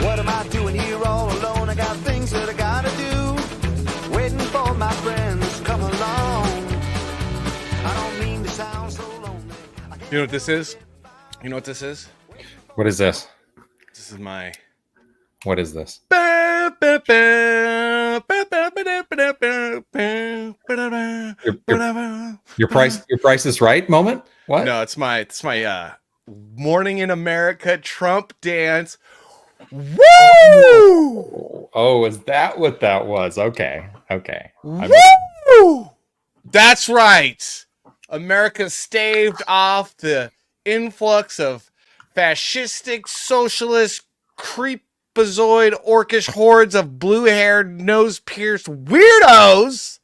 What am I doing here all alone? I got things that I gotta do. Waiting for my friends to come along. I don't mean to sound so lonely. You know what this is? You know what this is? What is this? This is my... What is this? Your price is right moment? What? No, it's my Morning in America Trump dance. Woo! Oh, is that what that was? Okay. Woo! That's right. America staved off the influx of fascistic, socialist, creepazoid, orcish hordes of blue-haired, nose-pierced weirdos.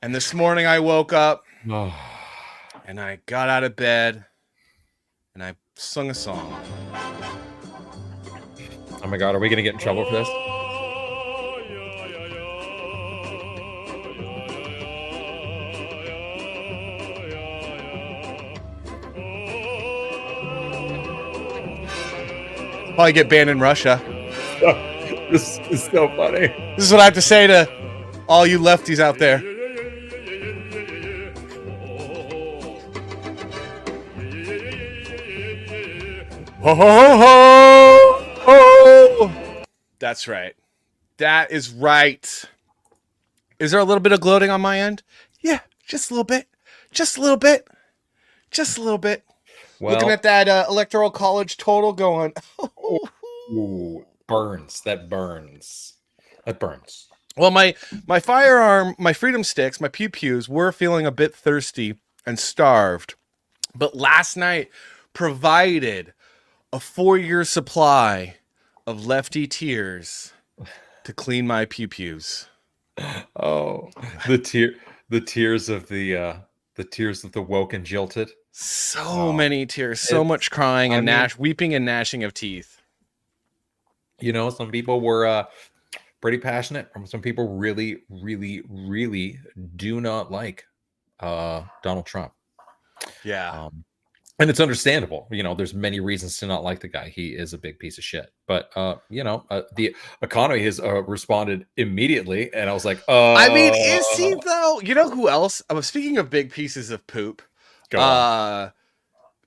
And this morning I woke up and I got out of bed and I sung a song. Oh my God, are we going to get in trouble for this? Probably get banned in Russia. This is so funny. This is what I have to say to all you lefties out there. Ho, ho, ho, ho, ho. That's right. That is right. Is there a little bit of gloating on my end? Yeah, just a little bit. Just a little bit. Just a little bit. Well, looking at that electoral college total going. Ooh, burns. That burns. That burns. Well, my firearm, my freedom sticks, my pew-pews were feeling a bit thirsty and starved. But last night provided a 4-year supply of lefty tears to clean my pew-pews. Oh, the tears of the woke and jilted. So many tears, so much crying and weeping and gnashing of teeth. You know, some people were pretty passionate. Some people really, really, really do not like Donald Trump. Yeah. And it's understandable. You know, there's many reasons to not like the guy. He is a big piece of shit. But, the economy has responded immediately. And I was like, I mean, is he, though? You know who else? Speaking of big pieces of poop.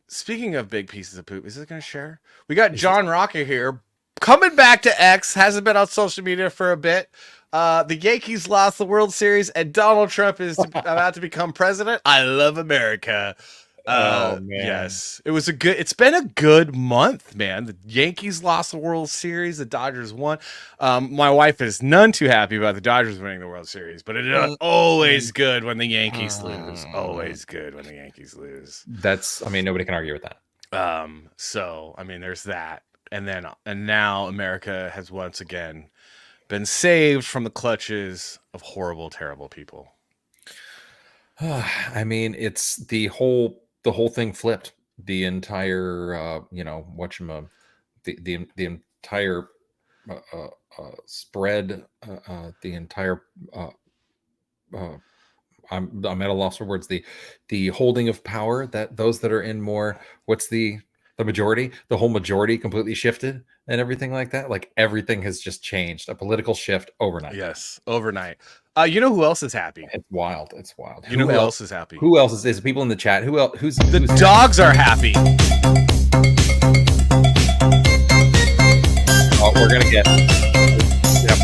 Speaking of big pieces of poop, is it going to share? We got John Rocket here, coming back to X, hasn't been on social media for a bit. The Yankees lost the World Series, and Donald Trump is about to become president. I love America. Oh man. Yes, it's been a good month, man. The Yankees lost the World Series, the Dodgers won. My wife is none too happy about the Dodgers winning the World Series, but it is always good when the Yankees lose. Always good when the Yankees lose. Nobody can argue with that. So I mean, there's that, and now America has once again been saved from the clutches of horrible, terrible people. I mean, it's the whole thing flipped. The entire, the entire spread, the entire I'm at a loss for words. The holding of power, that those that are in more, what's the majority, the whole majority completely shifted and everything like that. Like everything has just changed, a political shift overnight. Yes, overnight. You know who else is happy? It's wild. It's wild. You know who else is happy? Who else is people in the chat? Who else? Who's dogs are happy. Oh, we're gonna get.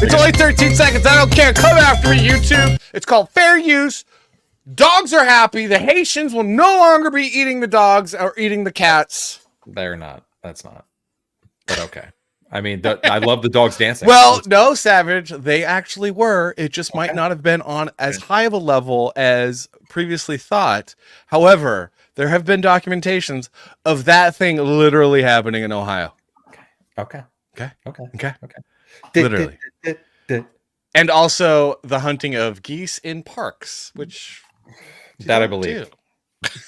It's only 13 seconds. I don't care. Come after me, YouTube. It's called fair use. Dogs are happy. The Haitians will no longer be eating the dogs or eating the cats. They're not. That's not. But okay. I mean, I love the dogs dancing. Well, no, Savage. They actually were. It just might not have been on as high of a level as previously thought. However, there have been documentations of that thing literally happening in Ohio. Okay. Literally. And also the hunting of geese in parks, which that I believe.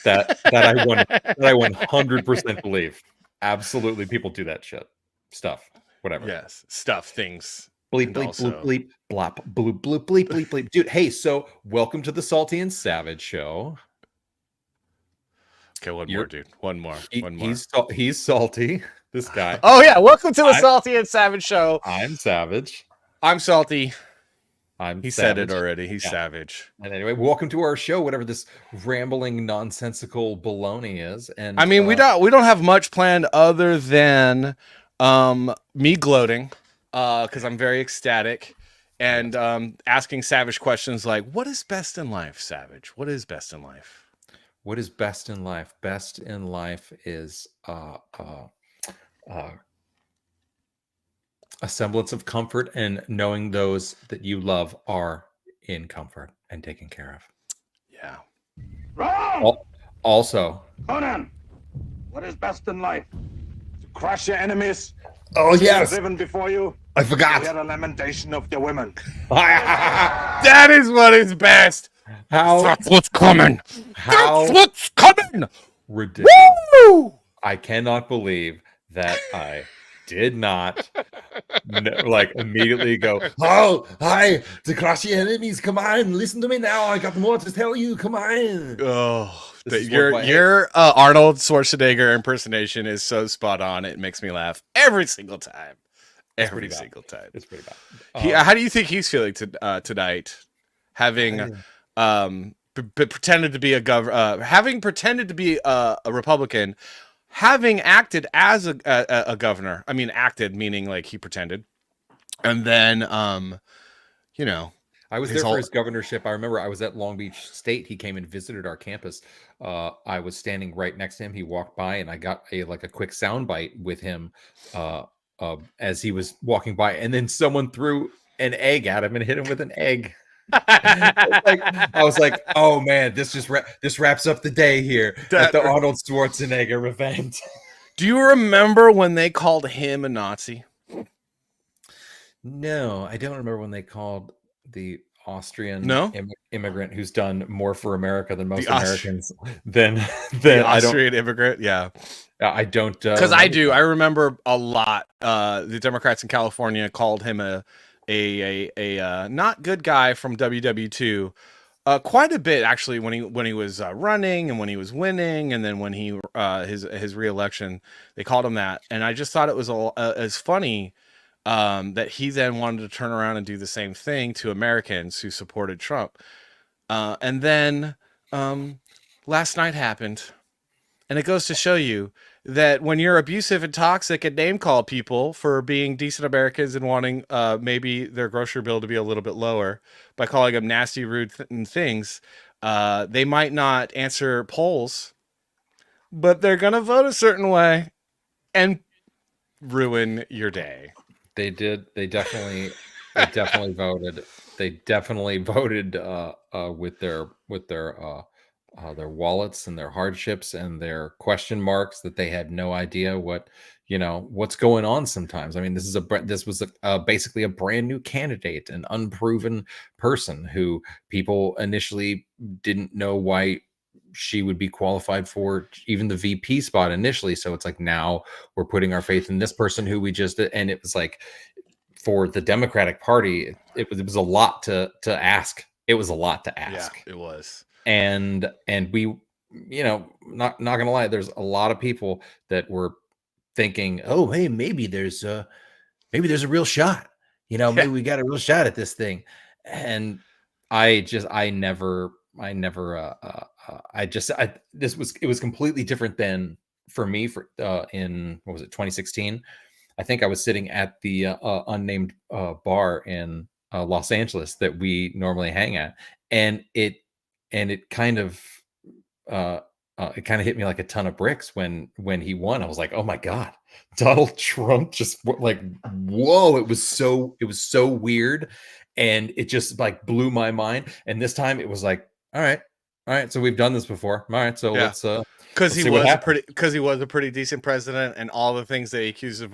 That I 100% believe. Absolutely, people do that shit. Stuff. Whatever. Yes. Stuff, things. Bleep, bleep, also... bleep, bleep, blop, bloop, bloop, bleep, bleep, bleep. Dude, hey, so welcome to the Salty and Savage show. Okay, one more, dude. One more. He's salty. This guy. Oh, yeah. Welcome to the Salty and Savage show. I'm Savage. I'm salty. He said it already. He's savage. And anyway, welcome to our show, whatever this rambling, nonsensical baloney is. And I mean, we don't have much planned other than me gloating because I'm very ecstatic and asking Savage questions like, what is best in life, Savage? What is best in life? What is best in life? Best in life is a semblance of comfort and knowing those that you love are in comfort and taken care of. Yeah. Wrong! Also, Conan, what is best in life? To crush your enemies? Oh, yes. Driven before you? I forgot. To hear the lamentation of the women. That is what is best. That's what's coming. That's what's coming. Ridiculous. Woo! I cannot believe that I did not immediately go, oh, hi, to crush your enemies. Come on, listen to me now. I got more to tell you. Come on. Oh, your Arnold Schwarzenegger impersonation is so spot on. It makes me laugh every single time. Every single time. It's pretty bad. How do you think he's feeling tonight? Having pretended to be having pretended to be a Republican, having acted as a governor. I mean, acted meaning like he pretended, and then I was there for his governorship. I remember I was at Long Beach State. He came and visited our campus. I was standing right next to him. He walked by, and I got a quick soundbite with him as he was walking by, and then someone threw an egg at him and hit him with an egg. I was like, oh man, this wraps up the day here at the Arnold Schwarzenegger event. Do you remember when they called him a Nazi? No, I don't remember when they called the Austrian immigrant who's done more for America than most Americans. Than the Austrian immigrant, yeah. I don't because I do. I remember a lot. The Democrats in California called him a not good guy from WW2 quite a bit actually when he was running and when he was winning, and then when he his re-election, they called him that, and I just thought it was as funny that he then wanted to turn around and do the same thing to Americans who supported Trump, and then last night happened, and it goes to show you that when you're abusive and toxic and name call people for being decent Americans and wanting maybe their grocery bill to be a little bit lower by calling them nasty, rude things, they might not answer polls, but they're going to vote a certain way and ruin your day. They did. They definitely voted. They definitely voted with their wallets and their hardships and their question marks that they had no idea what's going on sometimes. I mean, this was basically a brand new candidate, an unproven person who people initially didn't know why she would be qualified for even the VP spot initially. So it's like, now we're putting our faith in this person who and it was like, for the Democratic Party, it was a lot to ask it was a lot to Yeah, ask. it was. And we, not gonna lie, there's a lot of people that were thinking, oh, hey, maybe there's a real shot. Yeah. Maybe we got a real shot at this thing. And I never, it was completely different than for me in, what was it, 2016. I think I was sitting at the unnamed bar in Los Angeles that we normally hang at, and it kind of uh, hit me like a ton of bricks when he won. I was like, oh my god, Donald Trump just like, whoa! It was so weird, and it just like blew my mind. And this time it was like, all right, so we've done this before. All right, so Yeah. let's Because see what happens. he was a pretty decent president, and all the things they accused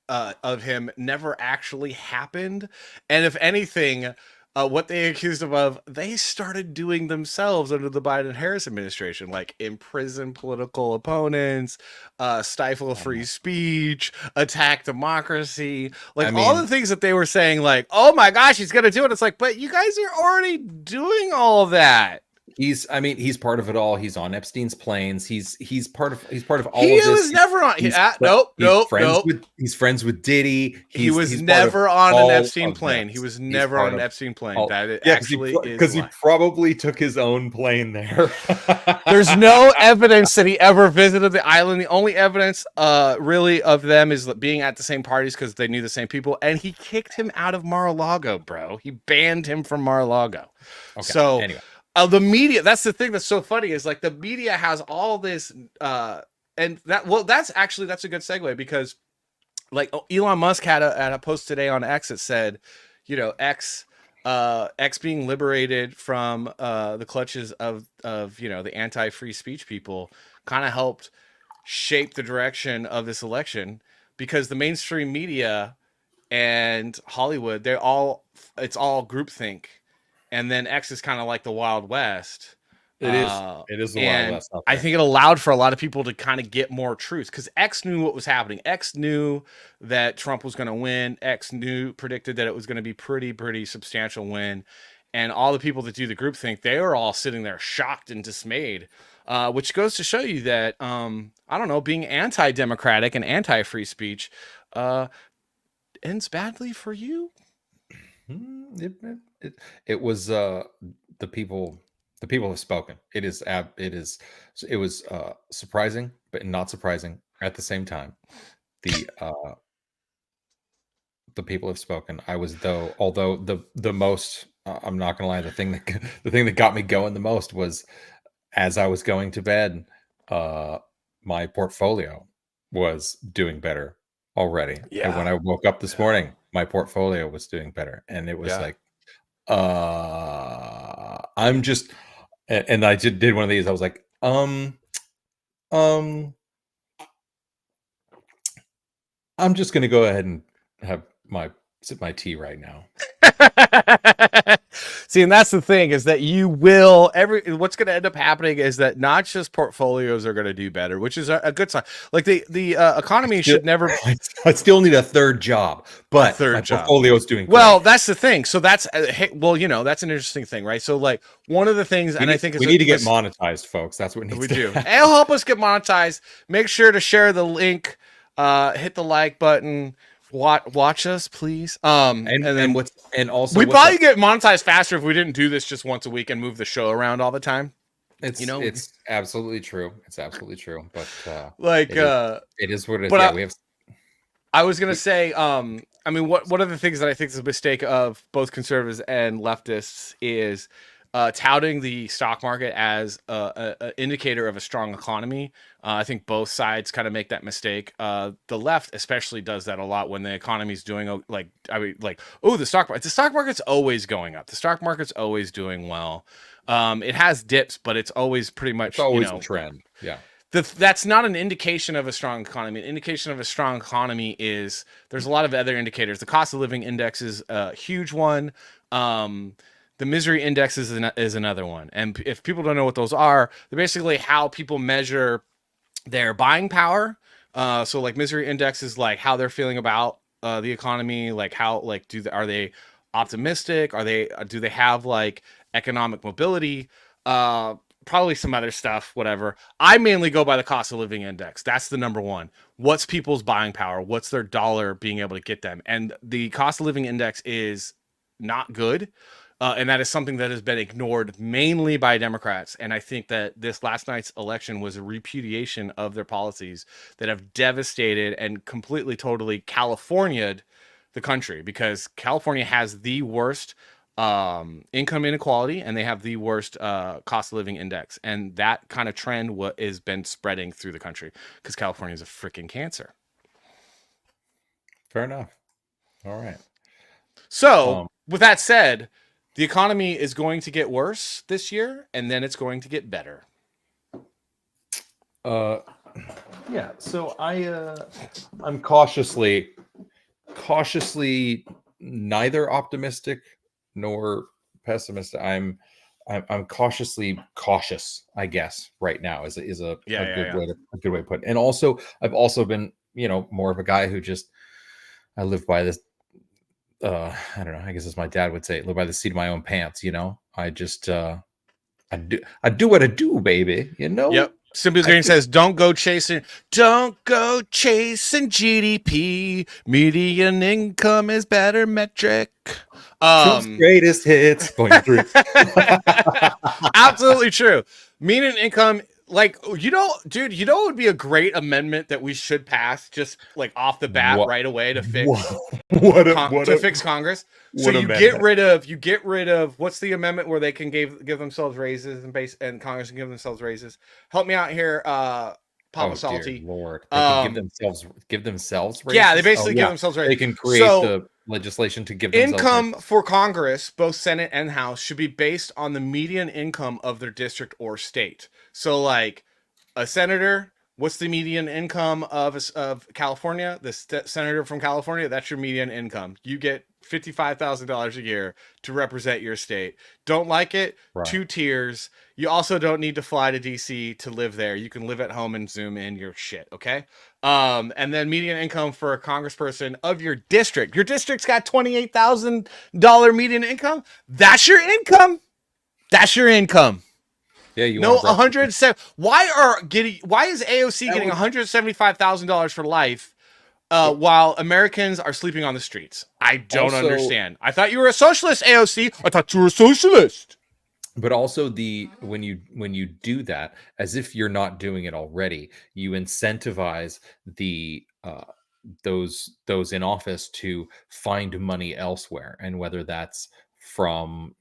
of him never actually happened. And if anything, what they accused him of, they started doing themselves under the Biden-Harris administration, like imprison political opponents, stifle free speech, attack democracy, like I all mean, the things that they were saying, like, oh my gosh, he's gonna do it. It's like, but you guys are already doing all that. he's part of it all. He's on Epstein's planes. He's part of all He of this. was never on. He's Nope. He's friends with Diddy. He was he's part of never on an all Epstein of plane. this. He was He's never part on an of Epstein plane. all- That yeah, actually because he probably took his own plane there. There's no evidence that he ever visited the island. The only evidence, really, of them is being at the same parties because they knew the same people. And he kicked him out of Mar-a-Lago, bro. He banned him from Mar-a-Lago. Okay, So anyway. the media, that's the thing that's so funny, is like the media has all this, and that's a good segue, because like Elon Musk had a post today on X that said, X being liberated from the clutches of the anti-free speech people kind of helped shape the direction of this election, because the mainstream media and Hollywood, it's all groupthink, and then X is kind of like the Wild West. It is the Wild West out I there. think it allowed for a lot of people to kind of get more truth, because X knew what was happening. X knew that Trump was going to win. X predicted that it was going to be pretty substantial win. And all the people that do the groupthink, they were all sitting there shocked and dismayed, which goes to show you that, I don't know, being anti-democratic and anti-free speech ends badly for you. It was the people have spoken. It was surprising, but not surprising at the same time. The people have spoken. Although the most, I'm not gonna lie, the thing that got me going the most was, as I was going to bed, my portfolio was doing better already. Yeah. And when I woke up this morning, my portfolio was doing better, and it was like, I'm just, and I did one of these. I was like, I'm just gonna go ahead and sip my tea right now. See, and that's the thing, is that what's going to end up happening is that not just portfolios are going to do better, which is a good sign. Like the economy should never. I still need a third job, but my portfolio is doing well. great. That's the thing. So that's that's an interesting thing, right? So like one of the things, I think we need to get monetized, folks. That's what we do. It'll help us get monetized. Make sure to share the link, hit the like button. Watch us, please. And also we probably get monetized faster if we didn't do this just once a week and move the show around all the time. It's absolutely true. It's absolutely true. But it is what it is. But I was gonna say, one of the things that I think is a mistake of both conservatives and leftists is touting the stock market as an indicator of a strong economy. I think both sides kind of make that mistake. The left especially does that a lot when the economy's doing the stock market. The stock market's always going up. The stock market's always doing well. It has dips, but it's always pretty much a trend. Yeah. That's not an indication of a strong economy. An indication of a strong economy is there's a lot of other indicators. The cost of living index is a huge one. The misery index is another one. And if people don't know what those are, they're basically how people measure their buying power. So like misery index is like how they're feeling about the economy, like how are they optimistic? Do they have like economic mobility, probably some other stuff, whatever. I mainly go by the cost of living index. That's the number one. What's people's buying power? What's their dollar being able to get them? And the cost of living index is not good. And that is something that has been ignored mainly by Democrats. And I think that this last night's election was a repudiation of their policies that have devastated and completely, totally California'd the country, because California has the worst income inequality, and they have the worst cost of living index. And that kind of trend has been spreading through the country because California is a freaking cancer. Fair enough. All right. So with that said, the economy is going to get worse this year, and then it's going to get better. Yeah. So I'm cautiously neither optimistic nor pessimistic. I'm cautiously cautious, I guess, right now is a good way to put it. And also, I've also been, more of a guy who I live by this. I don't know. I guess as my dad would say, live by the seat of my own pants. I just I do what I do, baby. Yep. Simply Green says, don't go chasing GDP. Median income is better metric. Greatest hits going through. Absolutely true. Median income, dude, what would be a great amendment that we should pass just like off the bat right away to fix fix Congress? So you get rid of what's the amendment where they can give themselves raises and Congress can give themselves raises? Help me out here, Papa Salty. Dear Lord, they can give themselves raises. Yeah, they basically give themselves raises. They can create the legislation to give themselves income for Congress, both Senate and House, should be based on the median income of their district or state. So, like a senator, what's the median income of California? The senator from California, that's your median income. You get $55,000 a year to represent your state. Don't like it? Right. 2 tiers. You also don't need to fly to DC to live there. You can live at home and Zoom in your shit, okay? And then median income for a congressperson of your district. Your district's got $28,000 median income. That's your income. That's your income. Yeah, you know 107. Why is AOC getting $175,000 for life? While Americans are sleeping on the streets. I don't understand. I thought you were a socialist, AOC. I thought you were a socialist. But also when you do that, as if you're not doing it already, you incentivize those in office to find money elsewhere, and whether that's from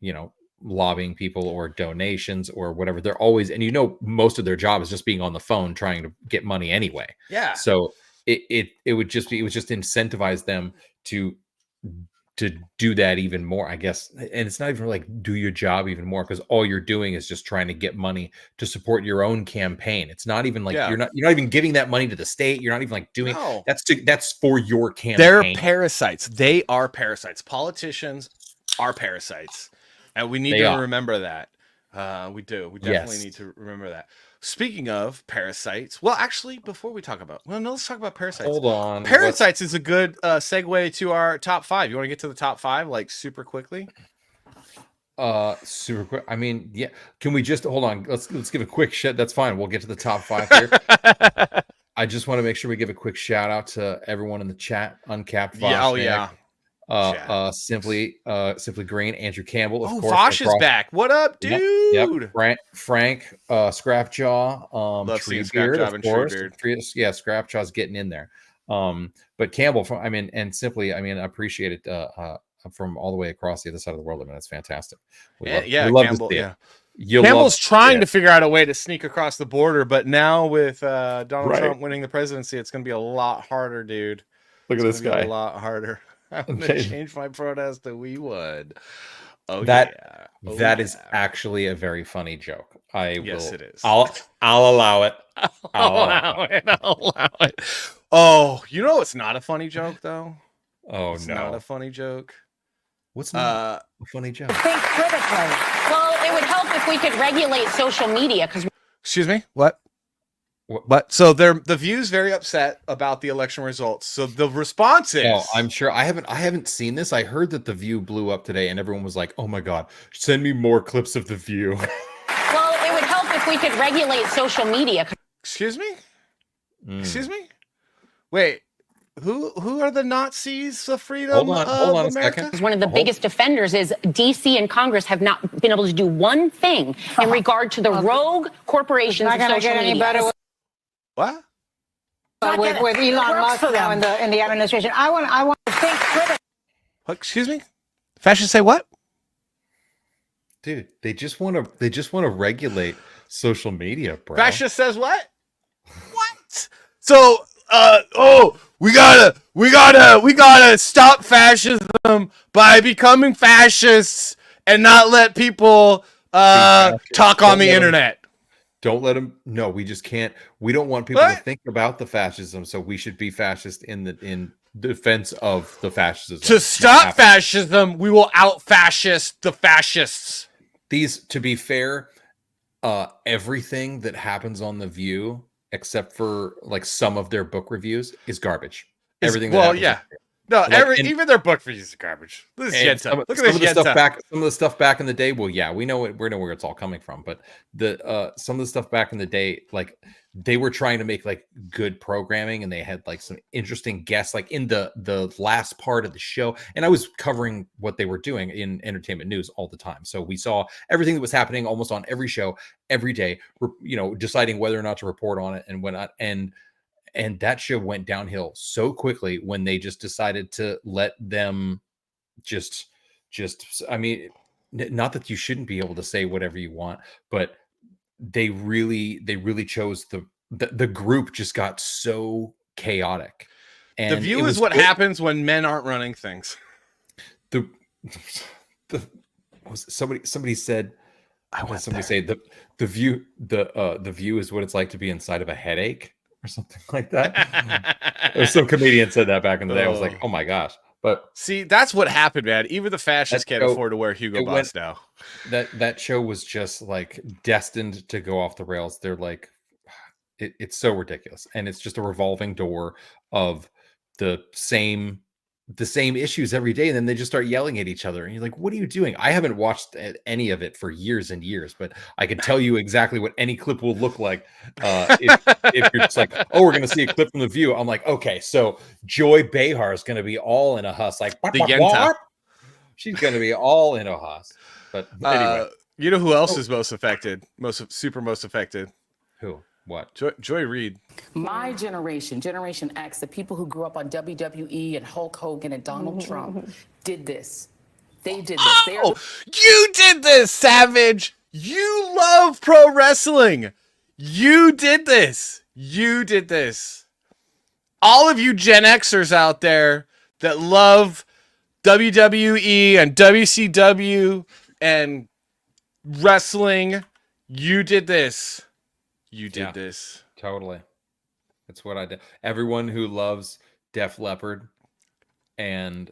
lobbying people or donations or whatever, they're always, and most of their job is just being on the phone trying to get money anyway. Yeah. So it would just incentivize them to do that even more, I guess. And it's not even like do your job even more, because all you're doing is just trying to get money to support your own campaign. It's not even like you're not even giving that money to the state. You're not even like doing that's for your campaign. They're parasites. They are parasites. Politicians are parasites, and we need to remember that. We do. We definitely need to remember that. Speaking of parasites, well, actually, before we talk about, let's talk about parasites. Hold on. Parasites is a good segue to our top 5. You want to get to the top 5 like super quickly? Super quick. I mean, yeah. Can we just hold on? Let's give a quick shit. That's fine. We'll get to the top 5 here. I just want to make sure we give a quick shout out to everyone in the chat. Uncapped Vosh. Yeah, oh yeah. Simply Green, Andrew Campbell, of course. Vosh is back. What up, dude? Yep. Frank, Scrapjaw, Love Treebeard, of course. Yeah, Scrapjaw's getting in there. But Campbell, and Simply, I appreciate it from all the way across the other side of the world. It's fantastic. We love Campbell. To see yeah. it. Campbell's trying to figure out a way to sneak across the border, but now with Donald Trump winning the presidency, it's going to be a lot harder, dude. Look at this guy. A lot harder. I'm going to change my protest to we would. Oh, that is actually a very funny joke. Yes, it is. I'll allow it. I'll allow it. Oh, it's not a funny joke, though. Oh, it's not a funny joke. What's not a funny joke? Think critically. Well, it would help if we could regulate social media. Excuse me? What? But so the View's very upset about the election results. So the response is, Oh, I'm sure I haven't seen this. I heard that the View blew up today, and everyone was like, "Oh my god, send me more clips of the View." Well, it would help if we could regulate social media. excuse me, excuse me, wait, who are the Nazis of freedom? Hold on a America? second. One of the biggest offenders is D.C. and Congress have not been able to do one thing in regard to the rogue corporations of social media. What? With Elon Musk now in the administration, I want to think critically. Excuse me, fascists say what? Dude, they just want to regulate social media, bro. Fascist says what? What? So, we gotta stop fascism by becoming fascists and not let people talk on the internet. Don't let them. No, we just can't. We don't want people to think about the fascism, so we should be fascist in defense of the fascism. To stop fascism, we will out-fascist the fascists. To be fair, everything that happens on The View, except for like some of their book reviews, is garbage. Everything. Well, yeah. No, even their book reviews are garbage. Look at this some of the stuff back in the day. Well, yeah, we know where it's all coming from. But some of the stuff back in the day, like they were trying to make like good programming, and they had like some interesting guests, like in the last part of the show. And I was covering what they were doing in entertainment news all the time, so we saw everything that was happening almost on every show every day. Deciding whether or not to report on it and whatnot. And that show went downhill so quickly when they just decided to let them just I mean, not that you shouldn't be able to say whatever you want, but they really chose the group just got so chaotic. And The View is what happens when men aren't running things. Somebody said, the view is what it's like to be inside of a headache, or something like that. Or some comedian said that back in the day. I was like, oh my gosh. But see, that's what happened, man. Even the fascists can't afford to wear Hugo Boss now. That show was just like destined to go off the rails. They're like, it's so ridiculous, and it's just a revolving door of the same issues every day, and then they just start yelling at each other, and you're like, what are you doing? I haven't watched any of it for years and years, but I can tell you exactly what any clip will look like. If you're just like, oh, we're gonna see a clip from The View, I'm like, okay, so Joy Behar is gonna be all in a huss, like what? She's gonna be all in a huss. But anyway, you know who else is most affected? Most affected? Who? What? Joy Reid. My generation, Generation X, the people who grew up on WWE and Hulk Hogan and Donald Trump did this. They did this. You did this, Savage. You love pro wrestling. You did this. All of you Gen Xers out there that love WWE and WCW and wrestling, you did this. You did this. Totally. That's what I did. Everyone who loves Def Leppard and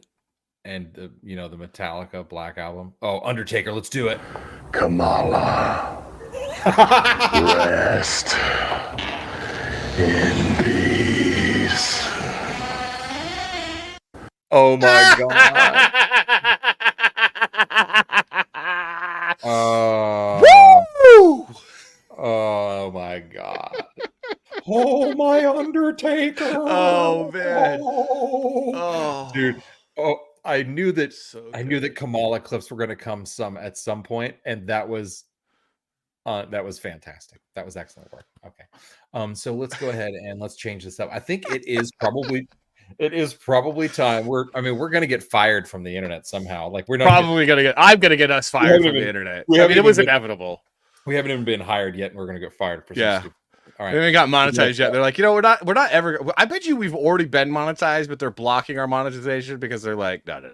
the the Metallica Black Album. Oh, Undertaker, let's do it. Kamala, rest in peace. Oh my god. Woo! Oh my god. Oh my Undertaker. Oh man. Oh dude. Oh, I knew that Kamala clips were going to come at some point, and that was fantastic. That was excellent work. Okay. So let's go ahead and let's change this up. I think it is probably time. We're going to get fired from the internet somehow. Like I'm going to get us fired from the internet. It was inevitable. We haven't even been hired yet, and we're going to get fired for some stupid. All right. We haven't got monetized yet. They're like, we're not ever. I bet you we've already been monetized, but they're blocking our monetization because they're like, no.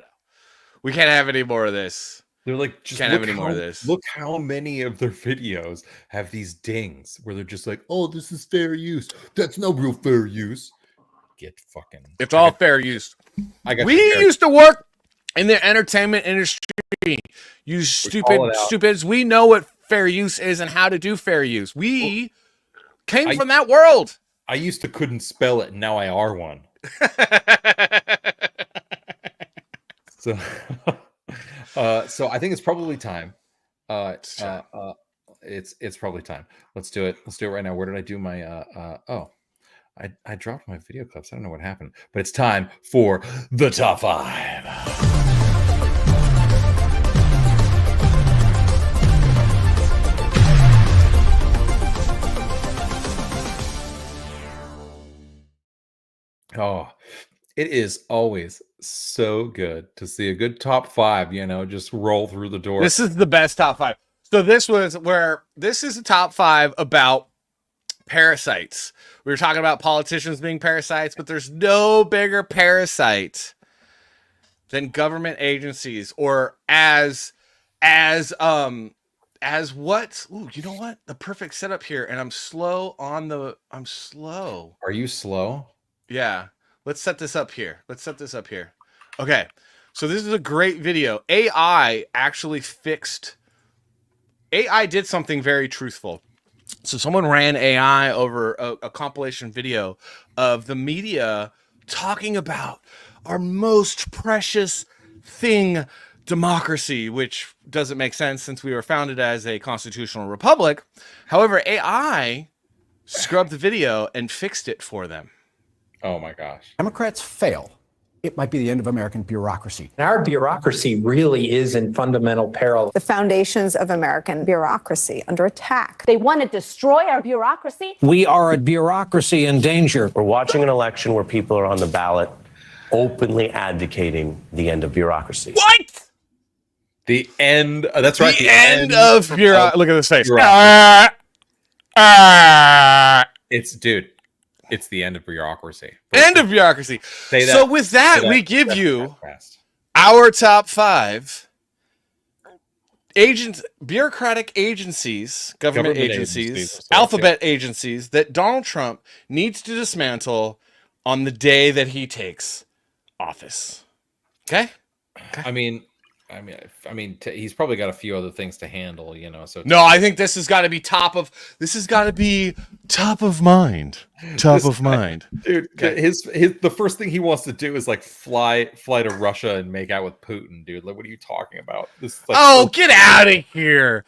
We can't have any more of this. They're like, just can't have any more of this. Look how many of their videos have these dings where they're just like, oh, this is fair use. That's no real fair use. Get fucking. It's all fair use. We used to work in the entertainment industry. You stupids. We know what fair use is and how to do fair use. We came from that world. I used to couldn't spell it, and now I are one. So, so I think it's probably time. It's probably time. Let's do it. Let's do it right now. Where did I do my? Oh, I dropped my video clips. I don't know what happened, but it's time for the top 5. Oh, it is always so good to see a good top 5, just roll through the door. This is the best top 5. So this is a top 5 about parasites. We were talking about politicians being parasites, but there's no bigger parasite than government agencies, or as what? Ooh, you know what? The perfect setup here, and I'm slow. Are you slow? Yeah. Let's set this up here. Okay. So this is a great video. AI did something very truthful. So someone ran AI over a compilation video of the media talking about our most precious thing, democracy, which doesn't make sense since we were founded as a constitutional republic. However, AI scrubbed the video and fixed it for them. Oh my gosh. Democrats fail, it might be the end of American bureaucracy. Our bureaucracy really is in fundamental peril. The foundations of American bureaucracy under attack. They want to destroy our bureaucracy. We are a bureaucracy in danger. We're watching an election where people are on the ballot openly advocating the end of bureaucracy. What? The end. That's right. The end of bureaucracy. Look at this face. It's the end of bureaucracy. End of bureaucracy. So with that, we give you our top 5 bureaucratic agencies, government agencies, alphabet agencies that Donald Trump needs to dismantle on the day that he takes office. Okay? I mean, he's probably got a few other things to handle, So no, I think this has got to be top of mind. Top of mind, dude. Okay. The first thing he wants to do is fly to Russia and make out with Putin, dude. What are you talking about? Get out of here!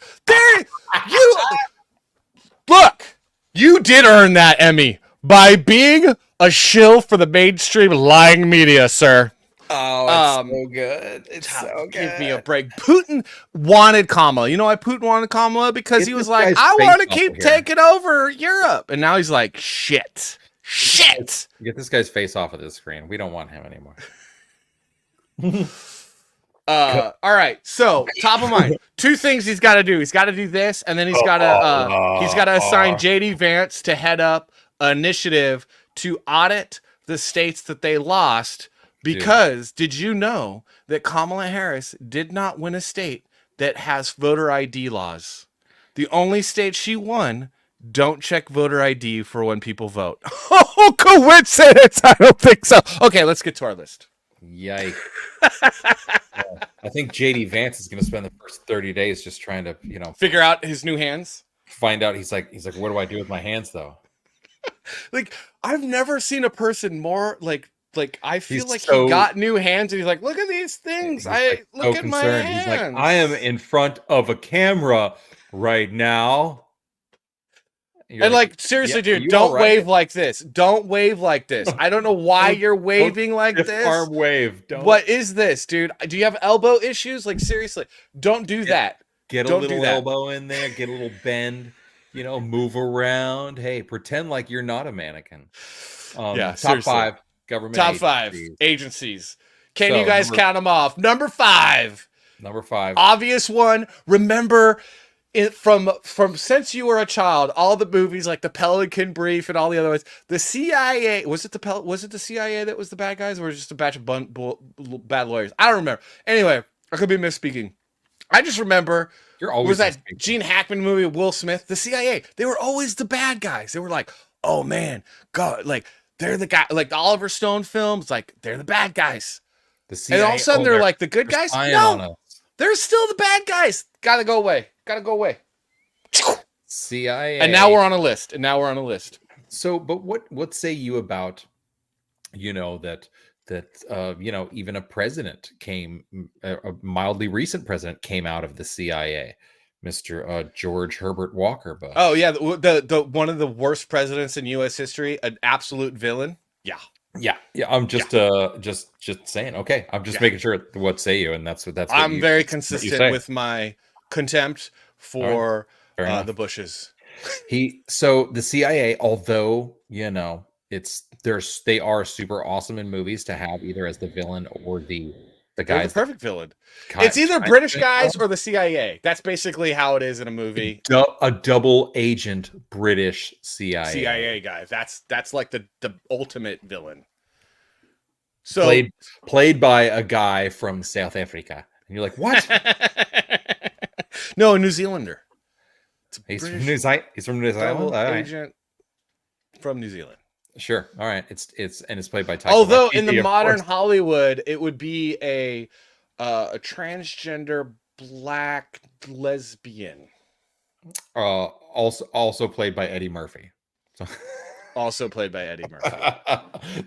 You did earn that Emmy by being a shill for the mainstream lying media, sir. Oh, it's so good. It's so good. Give me a break. Putin wanted Kamala. You know why Putin wanted Kamala? Because he was like, I want to keep taking over Europe. And now he's like, shit. Get this guy's face off of the screen. We don't want him anymore. All right. So top of mind. 2 things he's got to do. He's got to do this, and then he's got to assign JD Vance to head up an initiative to audit the states that they lost. Because did you know that Kamala Harris did not win a state that has voter ID laws? The only state she won don't check voter ID for when people vote. Oh, coincidence? I don't think so. Okay, let's get to our list. Yikes. I think JD Vance is going to spend the first 30 days just trying to, figure out his new hands. Find out. He's like, what do I do with my hands though? I've never seen a person more I feel he's he got new hands, and he's like, look at these things. Look at my hands. He's like, I am in front of a camera right now. And seriously, dude, don't wave like this. Don't wave like this. I don't know why you're waving like this. Arm wave. What is this, dude? Do you have elbow issues? Seriously, don't do that. Get a little elbow in there. Get a little bend. Move around. Hey, pretend like you're not a mannequin. Top seriously. 5. Government top agencies. Can you guys count them off? Number 5. Obvious one. Remember it from since you were a child, all the movies like the Pelican Brief and all the other ones. The CIA was it the CIA that was the bad guys, or was it just a batch of bad lawyers? I don't remember. Anyway, I could be misspeaking. I just remember was that Gene Hackman movie with Will Smith? The CIA. They were always the bad guys. They were like, oh man, God, they're the guy, the Oliver Stone films, they're the bad guys. And all of a sudden they're the good guys. No, they're still the bad guys. Gotta go away. CIA. And now we're on a list. So, but what say you about, that even a president a mildly recent president came out of the CIA, Mr. George Herbert Walker Bush. Oh yeah, the one of the worst presidents in U.S. history, an absolute villain. Yeah. I'm just saying. Okay, I'm just making sure. What say you? And that's what I'm very consistent with my contempt for right. the Bushes. So the CIA, although they are super awesome in movies to have either as the villain or the guys. The perfect villain. It's either British guys or the CIA. That's basically how it is in a movie. A double agent British CIA guy. That's like the ultimate villain. So played by a guy from South Africa, and you're like, what? No, a New Zealander. He's from New Zealand. Agent from New Zealand. Sure. All right. It's played by Taika Although Waititi, in the of modern course. Hollywood, it would be a transgender black lesbian. Also played by Eddie Murphy. So. Also played by Eddie Murphy.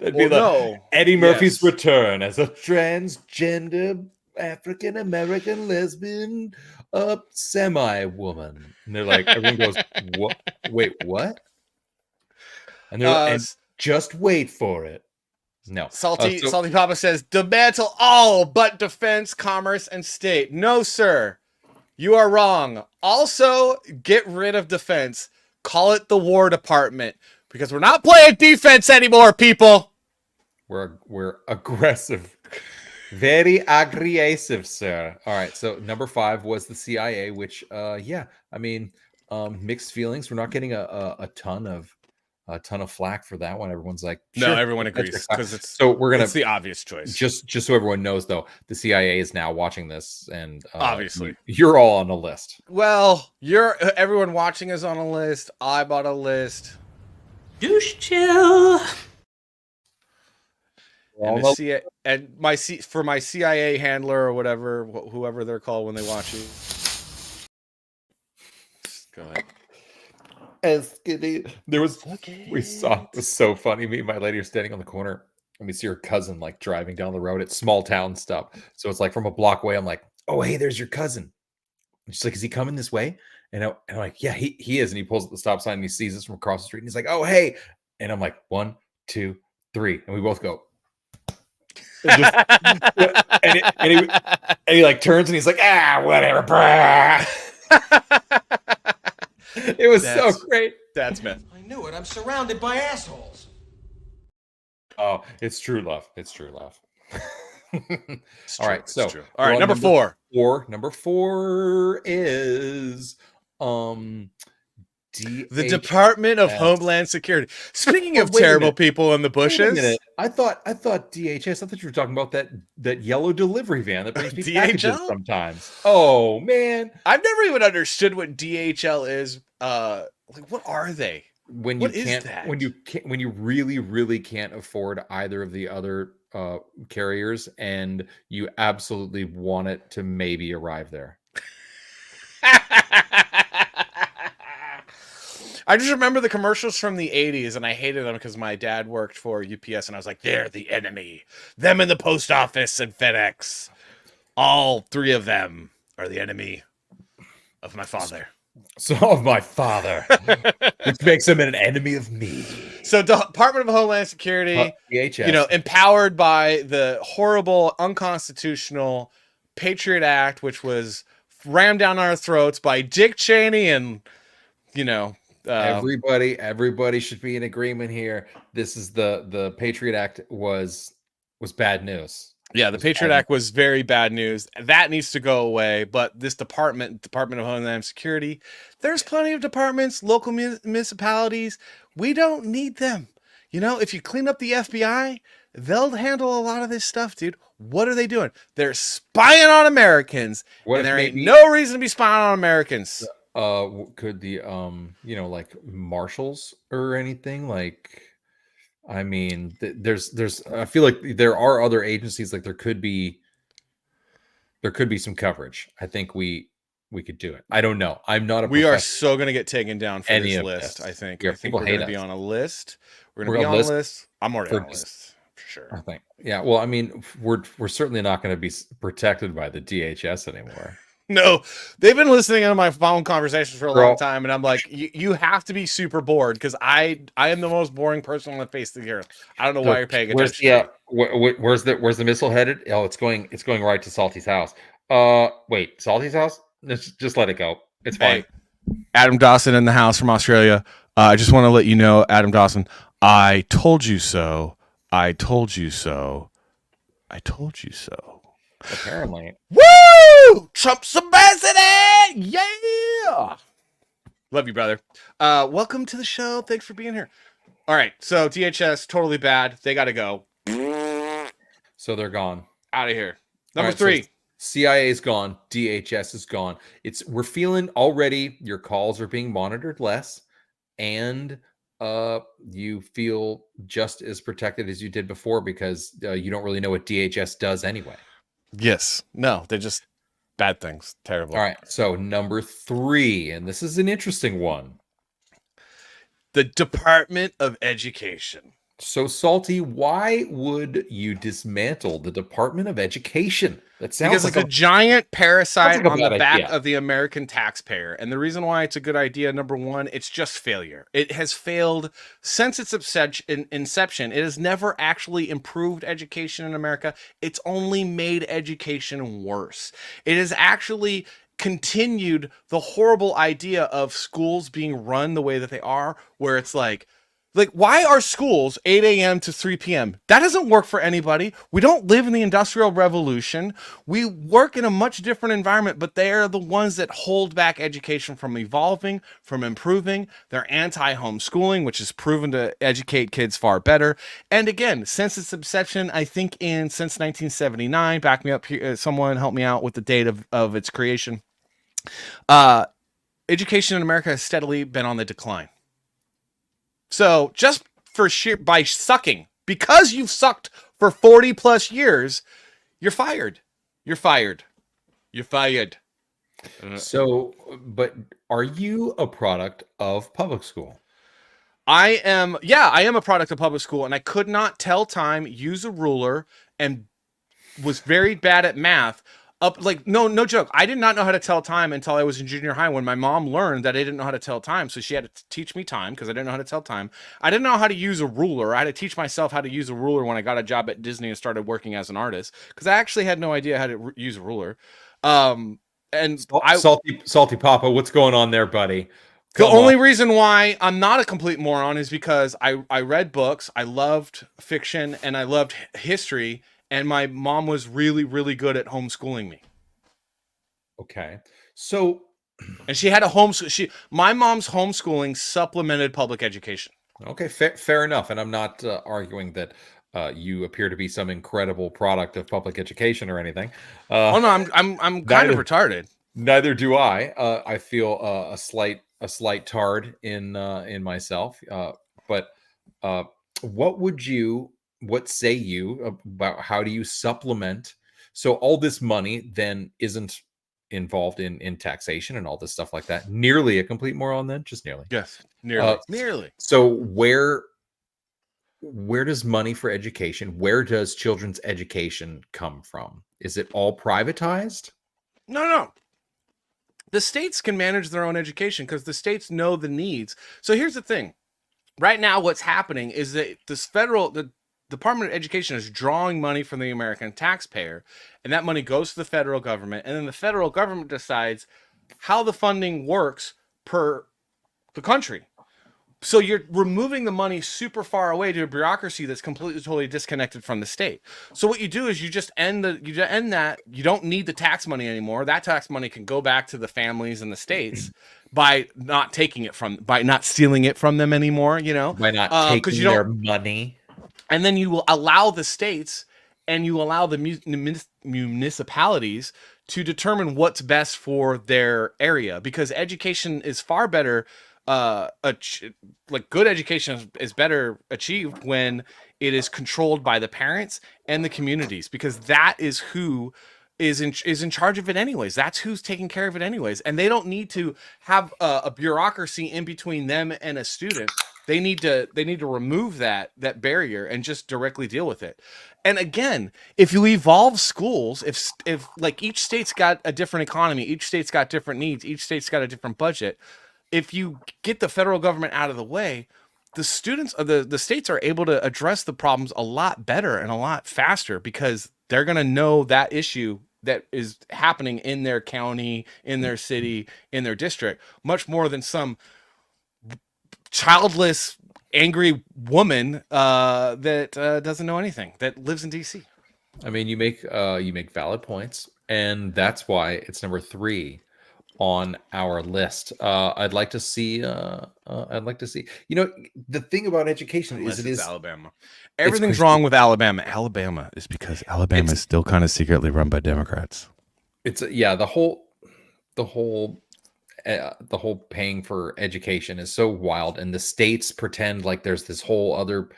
That'd be Eddie Murphy's return as a transgender African American lesbian semi-woman. And they're like, everyone goes, what? Wait, what? And they're and just wait for it. No. Salty Papa says, dismantle all but defense, commerce, and state. No, sir. You are wrong. Also, get rid of defense. Call it the War Department. Because we're not playing defense anymore, people. We're aggressive. Very aggressive, sir. All right. So number 5 was the CIA, which mixed feelings. We're not getting a ton of flack for that one. Everyone's like, no, sure, everyone agrees because it's the obvious choice. Just so everyone knows, though, the CIA is now watching this, and obviously you're all on the list. Well, everyone watching is on a list. I'm on a list. Douche chill. And my CIA handler or whatever, whoever they're called when they watch you. Go ahead. We saw it was so funny. Me and my lady are standing on the corner and we see her cousin like driving down the road at small town stuff. So it's like from a block away. I'm like, oh, hey, there's your cousin. And she's like, is he coming this way? And I'm like, yeah, he is. And he pulls at the stop sign and he sees us from across the street. And he's like, oh, hey. And I'm like, 1, 2, 3. And we both go. And he like turns and he's like, whatever. It was so great. That's myth. I knew it. I'm surrounded by assholes. Oh, it's true love. It's true love. All right. So, all right. Number 4. Number 4 is the Department of Homeland Security. Speaking of terrible people in the bushes, I thought DHS. I thought you were talking about that yellow delivery van that brings me packages sometimes. Oh man, I've never even understood what DHL is. What are they? When you really can't afford either of the other carriers, and you absolutely want it to maybe arrive there. I just remember the commercials from the 80s, and I hated them because my dad worked for UPS, and I was like, they're the enemy. Them in the post office and FedEx. All 3 of them are the enemy of my father. So of my father, which makes him an enemy of me. So Department of Homeland Security, DHS. Empowered by the horrible, unconstitutional Patriot Act, which was rammed down our throats by Dick Cheney and, everybody should be in agreement here. This is the Patriot Act was bad news. Yeah, the Patriot Act was very bad news. That needs to go away. But this Department of Homeland Security, there's plenty of departments, local municipalities. We don't need them. If you clean up the FBI, they'll handle a lot of this stuff, dude. What are they doing? They're spying on Americans, and there ain't no reason to be spying on Americans. Could the like marshals or anything like? I mean, there's. I feel like there are other agencies. Like there could be some coverage. I think we we could do it. I don't know. I'm not a We are professional so going to get taken down for any this of list, this. I think. Yeah, I think people we're hate going to be us. on a list. We're going We're to be on on a a list. I'm already for on a just- list, for sure. I think. Yeah. Well, I mean, we're certainly not going to be protected by the DHS anymore. No, they've been listening to my phone conversations for a long Girl. time, and I'm like, you have to be super bored because I am the most boring person on the face of the earth. I don't know why you're paying Where's attention. where's the missile headed? Oh, it's going right to Salty's house. Wait, Salty's house? Just let it go. It's fine. Hey, Adam Dawson in the house from Australia. I just want to let you know, Adam Dawson, I told you so. I told you so. I told you so. Apparently. Woo! Trump's the president! Yeah! Love you, brother. Welcome to the show. Thanks for being here. All right, so DHS, totally bad. They got to go. So they're gone. Out of here. Number All right, 3. So CIA is gone. DHS is gone. We're feeling already your calls are being monitored less, and you feel just as protected as you did before because you don't really know what DHS does anyway. Yes. No, they're just bad things. Terrible. All right. So number 3, and this is an interesting one. The Department of Education. So, Salty, why would you dismantle the Department of Education? That sounds because like it's a giant parasite on the bad back idea. of the American taxpayer. And the reason why it's a good idea, number one, it's just failure. It has failed since its inception. It has never actually improved education in America. It's only made education worse. It has actually continued the horrible idea of schools being run the way that they are, where it's like, why are schools 8 a.m. to 3 p.m.? That doesn't work for anybody. We don't live in the Industrial Revolution. We work in a much different environment, but they are the ones that hold back education from evolving, from improving. They're anti-homeschooling, which is proven to educate kids far better. And again, since its inception, I think since 1979, back me up here, someone help me out with the date of its creation. Education in America has steadily been on the decline. So just by sucking, because you've sucked for 40 plus years, you're fired. You're fired. You're fired. So, but are you a product of public school? I am a product of public school, and I could not tell time, use a ruler, and was very bad at math. No joke. I did not know how to tell time until I was in junior high when my mom learned that I didn't know how to tell time. So she had to teach me time because I didn't know how to tell time. I didn't know how to use a ruler. I had to teach myself how to use a ruler when I got a job at Disney and started working as an artist because I actually had no idea how to use a ruler. Salty Papa, what's going on there, buddy? The only reason why I'm not a complete moron is because I read books, I loved fiction, and I loved history. And my mom was really, really good at homeschooling me. Okay. So, and she had a homeschool. My mom's homeschooling supplemented public education. Okay, fair enough. And I'm not arguing that you appear to be some incredible product of public education or anything. Oh no, I'm kind of retarded. Neither do I. I feel a slight tard in myself. But what say you about how do you supplement? So all this money then isn't involved in taxation and all this stuff like that. Nearly a complete moron then? Just nearly. Yes, nearly. Nearly. So where does money for education, where does children's education come from? Is it all privatized? No. The states can manage their own education because the states know the needs. So here's the thing. Right now, what's happening is that the Department of Education is drawing money from the American taxpayer, and that money goes to the federal government, and then the federal government decides how the funding works per the country. So you're removing the money super far away to a bureaucracy that's completely, totally disconnected from the state. So what you do is you just end that. You don't need the tax money anymore. That tax money can go back to the families and the states by not stealing it from them anymore. By not taking their money. And then you will allow the states and you allow the municipalities to determine what's best for their area, because education is far better. Good education is better achieved when it is controlled by the parents and the communities, because that is who is in charge of it anyways. That's who's taking care of it anyways, and they don't need to have a bureaucracy in between them and a student. They need to remove that barrier and just directly deal with it. And again, if you evolve schools, if like each state's got a different economy, each state's got different needs, each state's got a different budget. If you get the federal government out of the way, the students of the states are able to address the problems a lot better and a lot faster, because they're going to know that issue that is happening in their county, in their city, in their district, much more than some childless, angry woman that doesn't know anything, that lives in DC. I mean, you make valid points, and that's why it's number 3 on our list. I'd like to see. You know, the thing about education is it is Alabama. Everything's wrong with Alabama. Alabama is because Alabama is still kind of secretly run by Democrats. It's the whole paying for education is so wild, and the states pretend like there's this whole other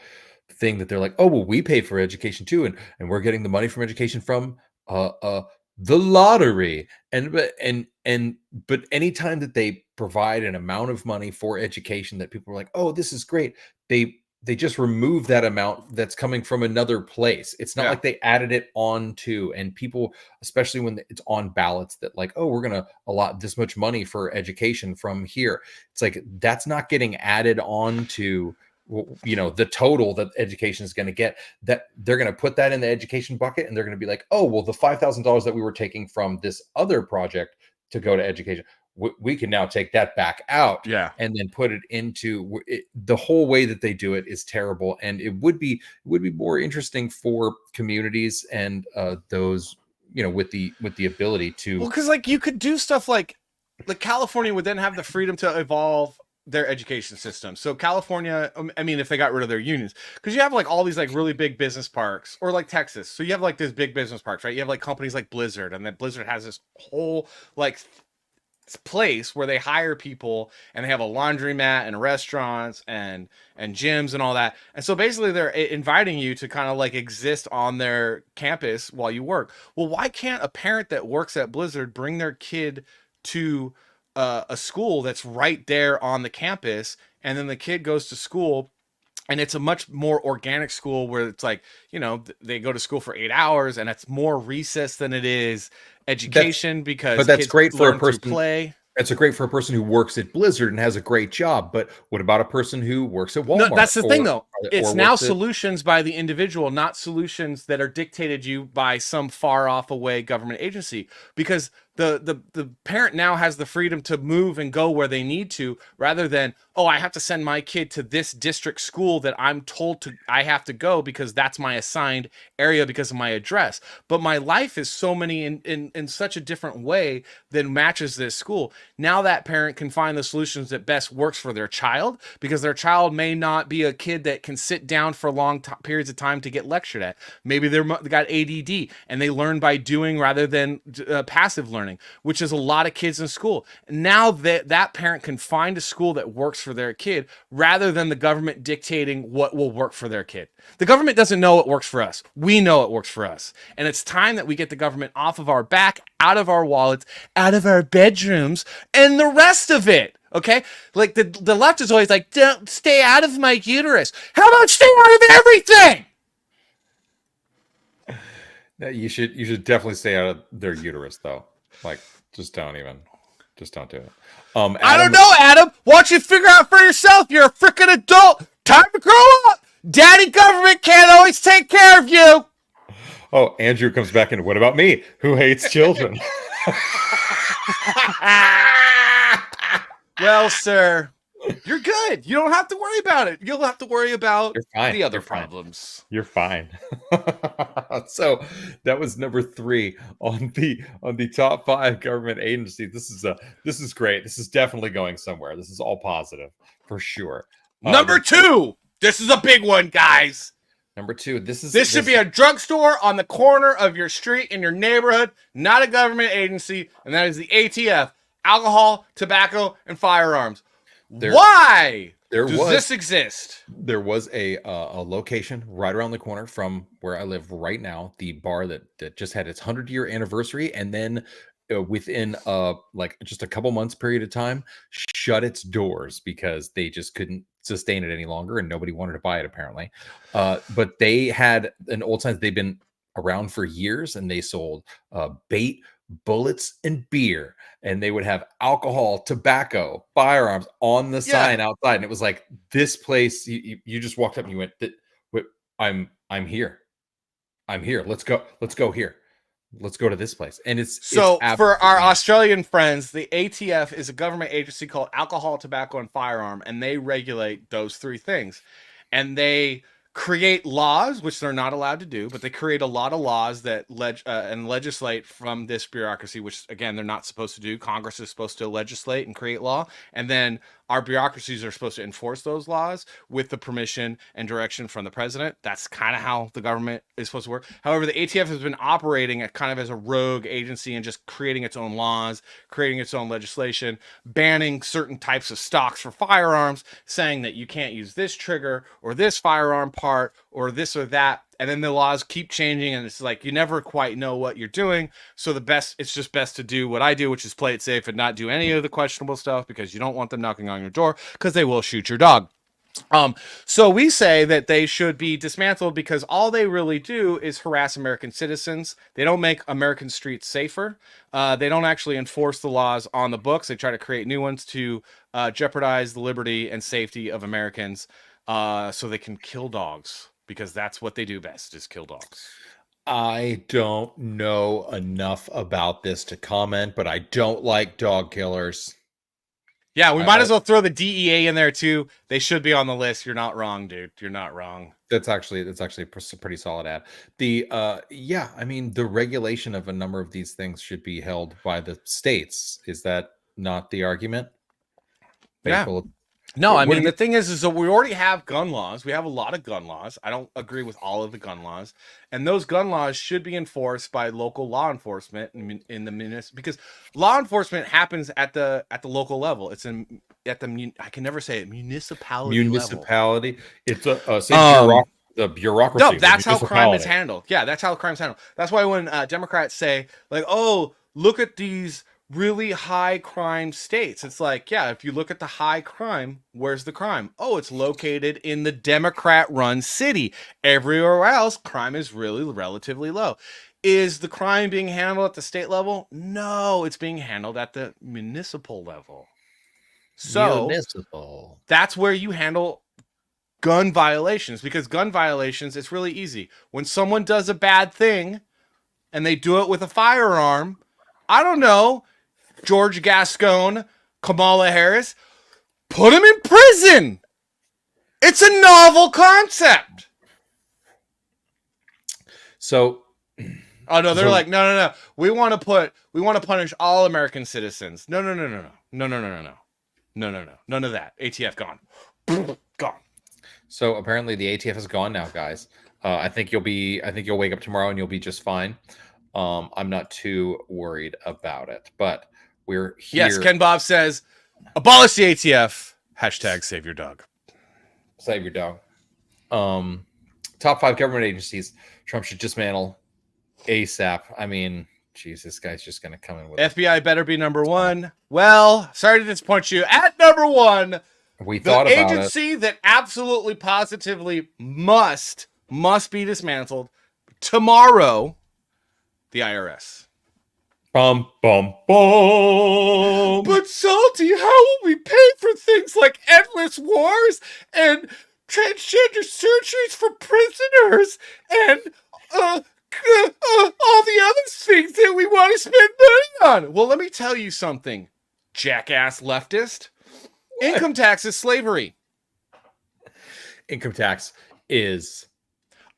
thing that they're like, oh well, we pay for education too, and we're getting the money from education from the lottery, but anytime that they provide an amount of money for education that people are like, oh, this is great, they just remove that amount that's coming from another place. It's not like they added it on to, and people, especially when it's on ballots, that like, oh, we're going to allot this much money for education from here. It's like, that's not getting added on to, you know, the total that education is going to get. That they're going to put that in the education bucket, and they're going to be like, oh, well, the $5,000 that we were taking from this other project to go to education, we can now take that back out, and then put it into the whole way that they do it is terrible. And it would be more interesting for communities and those, you know, with the ability to, well, because like you could do stuff like California would then have the freedom to evolve their education system. So California, I mean, if they got rid of their unions, because you have like all these like really big business parks, or like Texas. So you have like these big business parks, right? You have like companies like Blizzard, and then Blizzard has this whole like place where they hire people, and they have a laundromat and restaurants and gyms and all that. And so basically they're inviting you to kind of like exist on their campus while you work. Well, why can't a parent that works at Blizzard bring their kid to a school that's right there on the campus, and then the kid goes to school, and it's a much more organic school where it's like, you know, they go to school for 8 hours, and it's more recess than it is education, because that's kids great for a learn person through play. It's great for a person who works at Blizzard and has a great job. But what about a person who works at Walmart? No, that's the thing, though. It's now works solutions by the individual, not solutions that are dictated you by some far off away government agency. Because the parent now has the freedom to move and go where they need to, rather than, oh, I have to send my kid to this district school that I'm told I have to go because that's my assigned area because of my address. But my life is so many in such a different way than matches this school. Now that parent can find the solutions that best works for their child, because their child may not be a kid that can sit down for long periods of time to get lectured at. Maybe they got ADD and they learn by doing rather than passive learning, which is a lot of kids in school. Now that parent can find a school that works for their kid, rather than the government dictating what will work for their kid. The government doesn't know what works for us. We know it works for us. And it's time that we get the government off of our back, out of our wallets, out of our bedrooms, and the rest of it. Okay? Like the left is always like, don't stay out of my uterus. How about stay out of everything? You should definitely stay out of their uterus, though. Like, just don't do it. I don't know, Adam. Why don't you figure out for yourself? You're a freaking adult. Time to grow up. Daddy government can't always take care of you. Oh, Andrew comes back in. What about me, who hates children? Well, sir, you're good. You don't have to worry about it. You'll have to worry about the other problems. You're fine. So that was number 3 on the top 5 government agencies. This is great. This is definitely going somewhere. This is all positive for sure. Number 2. This is a big one, guys. Number 2. This should be a drugstore on the corner of your street in your neighborhood, not a government agency, and that is the ATF: alcohol, tobacco, and firearms. Why? Does this exist? There was a location right around the corner from where I live right now, the bar that just had its 100-year anniversary, and then within like just a couple months period of time, shut its doors because they just couldn't sustain it any longer, and nobody wanted to buy it apparently. But they had an old sign. They've been around for years, and they sold bait, bullets, and beer, and they would have alcohol, tobacco, firearms on the sign outside. And it was like, this place, you just walked up and you went, I'm here. Let's go here. Let's go to this place. And it's for our Australian friends, the ATF is a government agency called Alcohol, Tobacco, and Firearm, and they regulate those three things. And they create laws, which they're not allowed to do, but they create a lot of laws that legislate from this bureaucracy, which again, they're not supposed to do. Congress is supposed to legislate and create law. And then our bureaucracies are supposed to enforce those laws with the permission and direction from the president. That's kind of how the government is supposed to work. However, the ATF has been operating kind of as a rogue agency and just creating its own laws, creating its own legislation, banning certain types of stocks for firearms, saying that you can't use this trigger or this firearm part or this or that. And then the laws keep changing, and it's like you never quite know what you're doing. So it's just best to do what I do, which is play it safe and not do any of the questionable stuff, because you don't want them knocking on your door because they will shoot your dog. So we say that they should be dismantled because all they really do is harass American citizens. They don't make American streets safer. They don't actually enforce the laws on the books. They try to create new ones to jeopardize the liberty and safety of Americans so they can kill dogs, because that's what they do best, is kill dogs. I don't know enough about this to comment, but I don't like dog killers. Yeah, we might as well throw the DEA in there too. They should be on the list. You're not wrong, dude. You're not wrong. That's actually a pretty solid ad. I mean, the regulation of a number of these things should be held by the states. Is that not the argument? No, I mean, the thing is that we already have gun laws. We have a lot of gun laws. I don't agree with all of the gun laws. And those gun laws should be enforced by local law enforcement in the municipal, because law enforcement happens at the local level. It's I can never say it, municipality level. It's the bureaucracy. No, that's how crime is handled. Yeah, that's how crime's handled. That's why when Democrats say, like, oh, look at these really high crime states, it's like, yeah, if you look at the high crime, where's the crime? Oh, it's located in the Democrat-run city. Everywhere else, crime is really relatively low. Is the crime being handled at the state level? No, it's being handled at the municipal level. So that's where you handle gun violations, because gun violations, it's really easy. When someone does a bad thing and they do it with a firearm, I don't know, George Gascon, Kamala Harris, put him in prison. It's a novel concept. So, oh no, they're like, no. We want to punish all American citizens. No. None of that. ATF gone. Gone. So apparently the ATF is gone now, guys. I think you'll wake up tomorrow and you'll be just fine. I'm not too worried about it, but we're here. Yes, Ken Bob says, abolish the ATF. # save your dog. Save your dog. Top 5 government agencies Trump should dismantle ASAP. I mean, geez, this guy's just going to come in with FBI better be number 1. Well, sorry to disappoint you. At number 1, we thought about the agency that absolutely positively must be dismantled tomorrow, the IRS. Bum. But Salty, how will we pay for things like endless wars and transgender surgeries for prisoners and all the other things that we want to spend money on? Well, let me tell you something, jackass leftist. What? Income tax is slavery. Income tax is...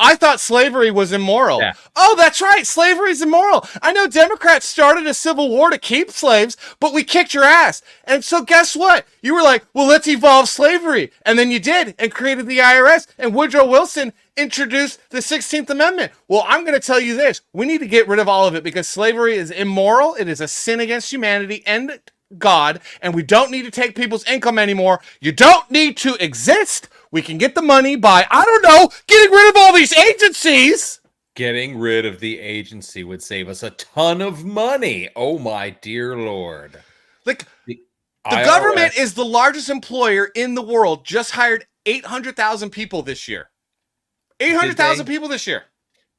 I thought slavery was immoral. Yeah. Oh, that's right. Slavery is immoral. I know Democrats started a civil war to keep slaves, but we kicked your ass. And so guess what? You were like, well, let's evolve slavery. And then you did, and created the IRS, and Woodrow Wilson introduced the 16th Amendment. Well, I'm going to tell you this. We need to get rid of all of it because slavery is immoral. It is a sin against humanity. And God, and we don't need to take people's income anymore. You don't need to exist. We can get the money by, I don't know, getting rid of all these agencies. Getting rid of the agency would save us a ton of money. Oh my dear Lord. Like, the government is the largest employer in the world. Just hired 800,000 people this year. 800,000 people this year.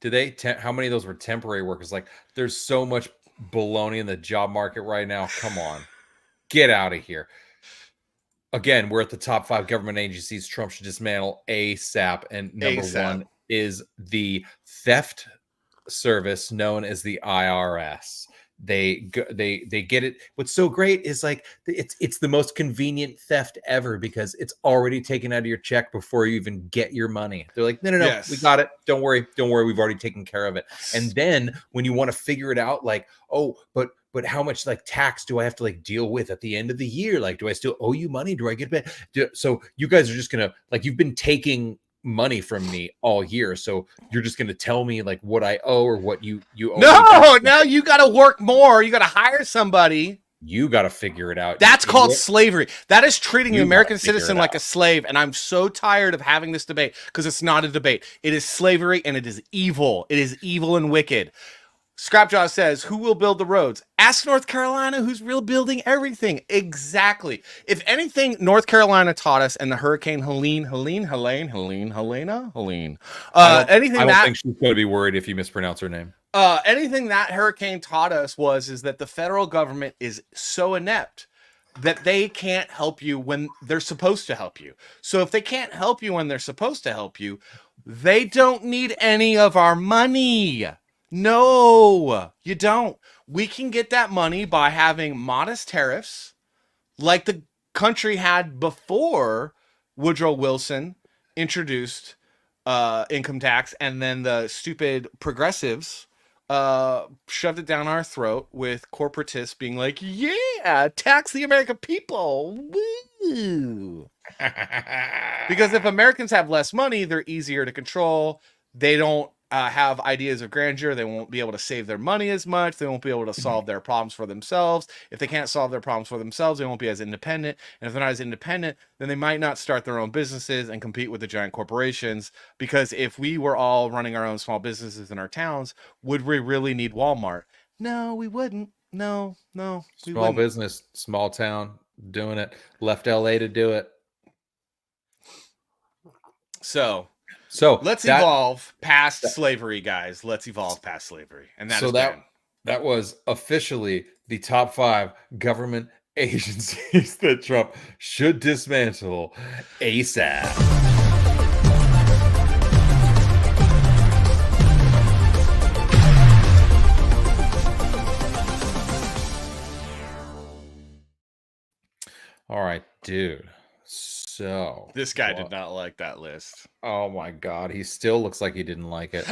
Did they? How many of those were temporary workers? Like, there's so much baloney in the job market right now. Come on. Get out of here. Again, we're at the top 5 government agencies Trump should dismantle ASAP. And number one is the theft service known as the IRS. They get it. What's so great is like it's the most convenient theft ever because it's already taken out of your check before you even get your money. They're like, no, Yes. we got it. Don't worry, we've already taken care of it. And then when you want to figure it out, like, oh, but how much like tax do I have to like deal with at the end of the year? Like, do I still owe you money? Do I get back? So you guys are just gonna like you've been taking money from me all year, so you're just going to tell me like what I owe or what you owe. No, now you got to work more. You got to hire somebody. You got to figure it out. That's called slavery. That is treating the American citizen like a slave. And I'm so tired of having this debate because it's not a debate. It is slavery and it is evil. It is evil and wicked. Scrapjaw says, who will build the roads? Ask North Carolina, who's real building everything. Exactly. If anything, North Carolina taught us, and the Hurricane Helene. I don't think she's going to be worried if you mispronounce her name. Anything that hurricane taught us is that the federal government is so inept that they can't help you when they're supposed to help you. So if they can't help you when they're supposed to help you, they don't need any of our money. No, you don't. We can get that money by having modest tariffs like the country had before Woodrow Wilson introduced income tax, and then the stupid progressives shoved it down our throat with corporatists being like, yeah, tax the American people. Woo. Because if Americans have less money, they're easier to control. They don't have ideas of grandeur. They won't be able to save their money as much. They won't be able to solve their problems for themselves. If they can't solve their problems for themselves, they won't be as independent. And if they're not as independent, then they might not start their own businesses and compete with the giant corporations. Because if we were all running our own small businesses in our towns, would we really need Walmart? No, we wouldn't. No, we small wouldn't. Business, small town, doing it. Left LA to do it. So let's evolve past slavery, guys. Let's evolve past slavery. And that was officially the top 5 government agencies that Trump should dismantle ASAP. All right, dude. So this guy did not like that list. Oh my God, he still looks like he didn't like it.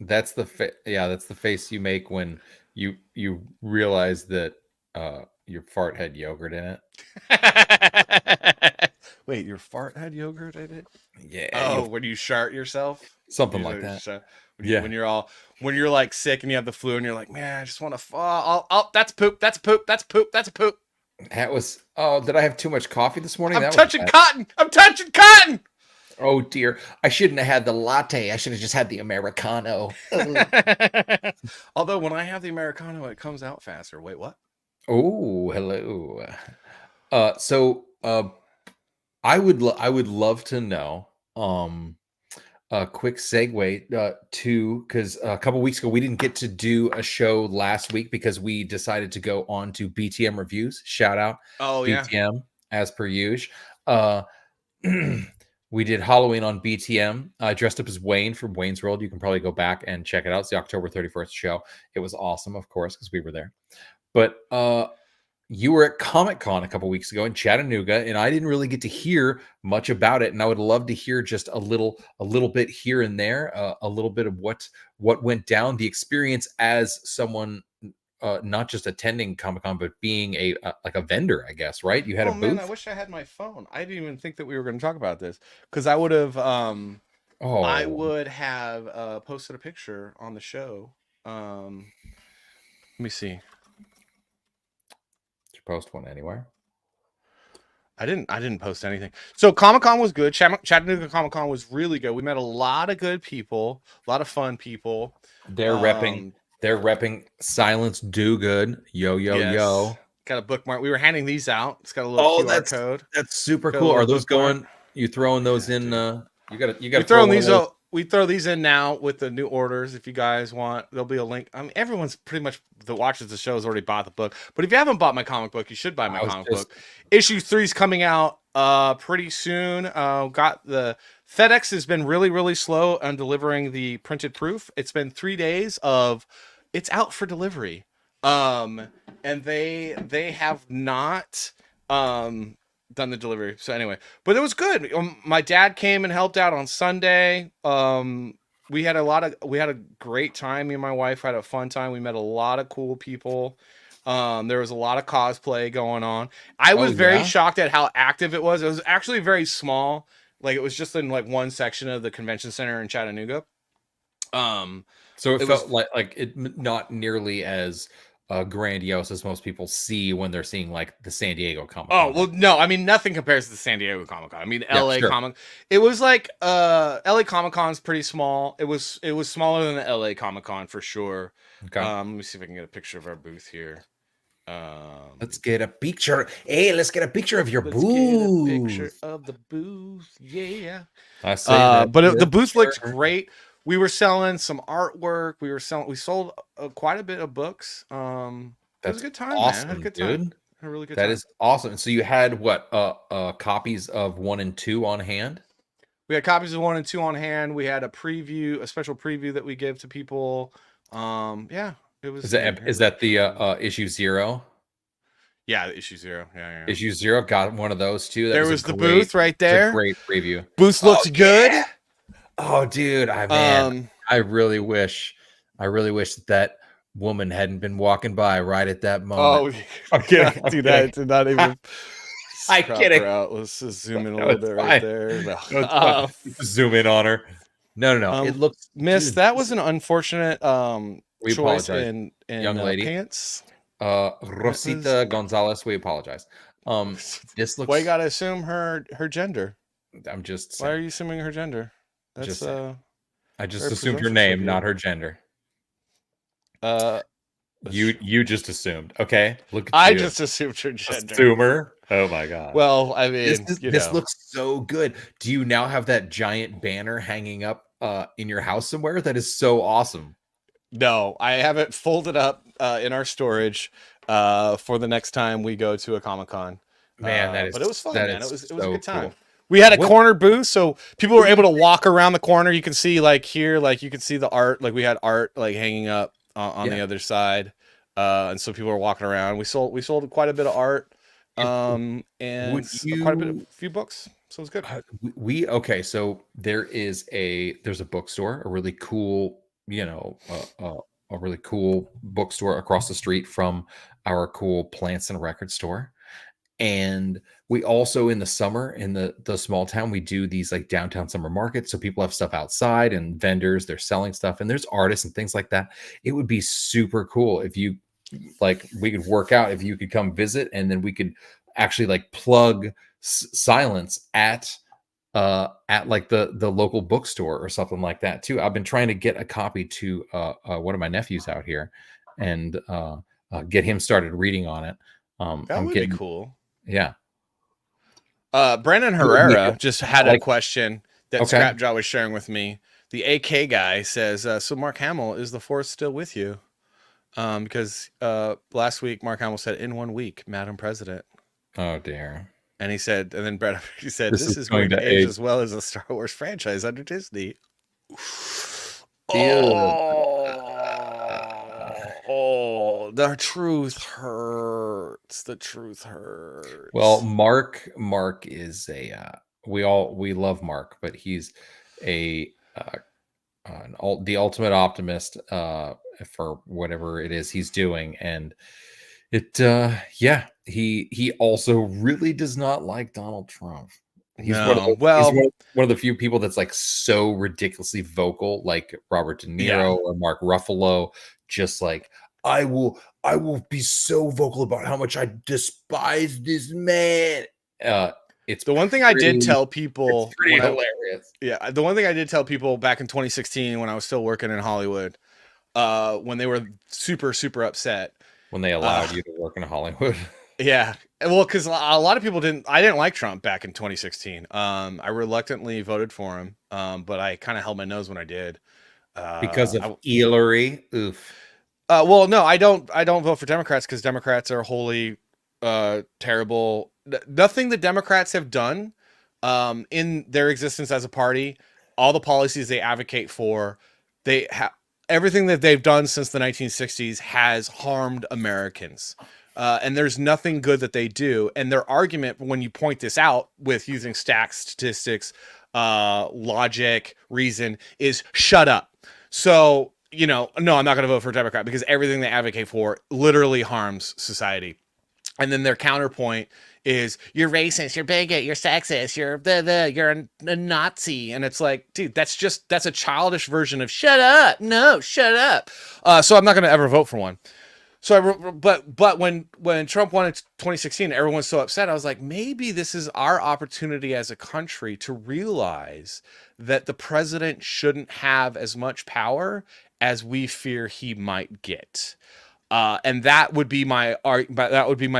That's the that's the face you make when you realize that your fart had yogurt in it. Wait, your fart had yogurt in it? Yeah. Oh, when you shart yourself? Something like that. When you're like sick and you have the flu and you're like, man, I just want to fall. Oh, that's poop. That's poop. That's poop. That's poop. That was, did I have too much coffee this morning? I'm touching cotton. I'm touching cotton. Oh dear. I shouldn't have had the latte. I should have just had the Americano. Although when I have the Americano, it comes out faster. Wait, what? Oh, hello. So I would love to know, a quick segue to, because a couple weeks ago we didn't get to do a show last week because we decided to go on to BTM reviews. Shout out. Oh, BTM, as per usual. We did Halloween on BTM. I dressed up as Wayne from Wayne's World. You can probably go back and check it out. It's the October 31st show. It was awesome, of course, because we were there. But you were at COMICON a couple weeks ago in Chattanooga, and I didn't really get to hear much about it. And I would love to hear just a little bit here and there, a little bit of what went down, the experience as someone not just attending Comic-Con, but being a vendor, I guess, right? You had a booth. Man, I wish I had my phone. I didn't even think that we were going to talk about this because I would have I would have posted a picture on the show. Let me see. post one anywhere? I didn't post anything. So Comic-Con was good. Chattanooga Comic-Con was really good. We met a lot of good people, a lot of fun people. They're repping Silence Do Good. Yo, yo. Got a bookmark. We were handing these out. It's got a little QR code. That's super cool. Are those going? You throwing those in? You got to throw these out. We throw these in now with the new orders. If you guys want, there'll be a link. I mean, everyone's pretty much that watches the show has already bought the book. But if you haven't bought my comic book, you should buy my comic book. Issue 3 is coming out pretty soon. Got the FedEx has been really slow on delivering the printed proof. It's been 3 days of it's out for delivery. And they have not done the delivery. So anyway, but it was good. My dad came and helped out on Sunday. We had a great time. Me and my wife had a fun time. We met a lot of cool people. There was a lot of cosplay going on. I was very shocked at how active it was. It was actually very small. Like it was just in like one section of the convention center in Chattanooga. So it felt like it not nearly as grandiose as most people see when they're seeing like the San Diego Comic-Con. Oh, well, no, I mean, nothing compares to the San Diego Comic-Con. I mean, LA Comic. It was like LA Comic-Con's pretty small. It was smaller than the LA Comic-Con for sure. Okay. Let me see if I can get a picture of our booth here. Let's get a picture. Hey, let's get a picture of your booth. Get a picture of the booth. Yeah. I see that. But the booth looks great. We were selling some artwork. We sold quite a bit of books. It was a good time, awesome, man. I had a good dude. time. A really good time. That is awesome. So you had what copies of 1 and 2 on hand? We had copies of 1 and 2 on hand. We had a special preview that we give to people. Yeah, it was. Is that the issue 0? Yeah, the issue 0. Yeah. Issue 0 got one of those too. There was the booth right there. Great preview. Booth looks good. Yeah. Oh, dude, I really wish that woman hadn't been walking by right at that moment. Oh, I'm kidding. Do that. Did not even. I'm kidding. Let's just zoom in a little bit right there. No. Zoom in on her. No. It looks, Miss. dude. That was an unfortunate we choice apologize. in Young lady pants. Rosita Gonzalez. We apologize. This looks. Why you gotta assume her gender? I'm just. Why are you assuming her gender? That's I just assumed her name, not her gender. You just assumed. Okay, look at I you. just assumed her gender. Assumer. Oh my god. Well, I mean, this looks so good. Do you now have that giant banner hanging up in your house somewhere? That is so awesome. No, I have it folded up in our storage for the next time we go to a Comic-Con. Man, but it was fun, man. It was a good time. Cool. We had a corner booth, so people were able to walk around the corner. You can see like here, like you can see the art. Like we had art like hanging up on the other side, and so people were walking around. We sold quite a bit of art, and quite a few books. So it's good. Okay. So there's a bookstore, a really cool, a really cool bookstore across the street from our cool Plants and Record store. And we also in the summer in the small town, we do these like downtown summer markets. So people have stuff outside and vendors, they're selling stuff and there's artists and things like that. It would be super cool if you we could work out, if you could come visit and then we could actually like plug Silence at like the local bookstore or something like that too. I've been trying to get a copy to one of my nephews out here and get him started reading on it. That would be cool. Yeah. Brandon Herrera just had a question that Scrapjaw was sharing with me. The AK guy says, so Mark Hamill, is the Force still with you? Because last week Mark Hamill said, in 1 week, Madam President. Oh dear. And he said, and then Brett, he said, this is going to age as well as the Star Wars franchise under Disney. Oh, the truth hurts. The truth hurts. Well, Mark is we love Mark, but he's the ultimate optimist for whatever it is he's doing, and he also really does not like Donald Trump. He's one of the few people that's like so ridiculously vocal, like Robert De Niro or Mark Ruffalo. Just like, I will be so vocal about how much I despise this man. It's the one thing I did tell people, it's pretty hilarious. The one thing I did tell people back in 2016 when I was still working in Hollywood, when they were super, super upset. When they allowed you to work in Hollywood. Yeah. Well, because a lot of people I didn't like Trump back in 2016. I reluctantly voted for him, but I kind of held my nose when I did. Because of Hillary. Oof. Well, no, I don't vote for Democrats because Democrats are wholly terrible. Nothing the Democrats have done in their existence as a party, all the policies they advocate for, everything that they've done since the 1960s has harmed Americans. And there's nothing good that they do. And their argument, when you point this out with using stats, statistics, logic, reason, is shut up. So, no, I'm not going to vote for a Democrat because everything they advocate for literally harms society. And then their counterpoint is you're racist, you're bigot, you're sexist, you're a Nazi. And it's like, dude, that's a childish version of shut up. No, shut up. So I'm not going to ever vote for one. So but when Trump won in 2016, everyone's so upset. I was like, maybe this is our opportunity as a country to realize that the president shouldn't have as much power as we fear he might get. And that would be my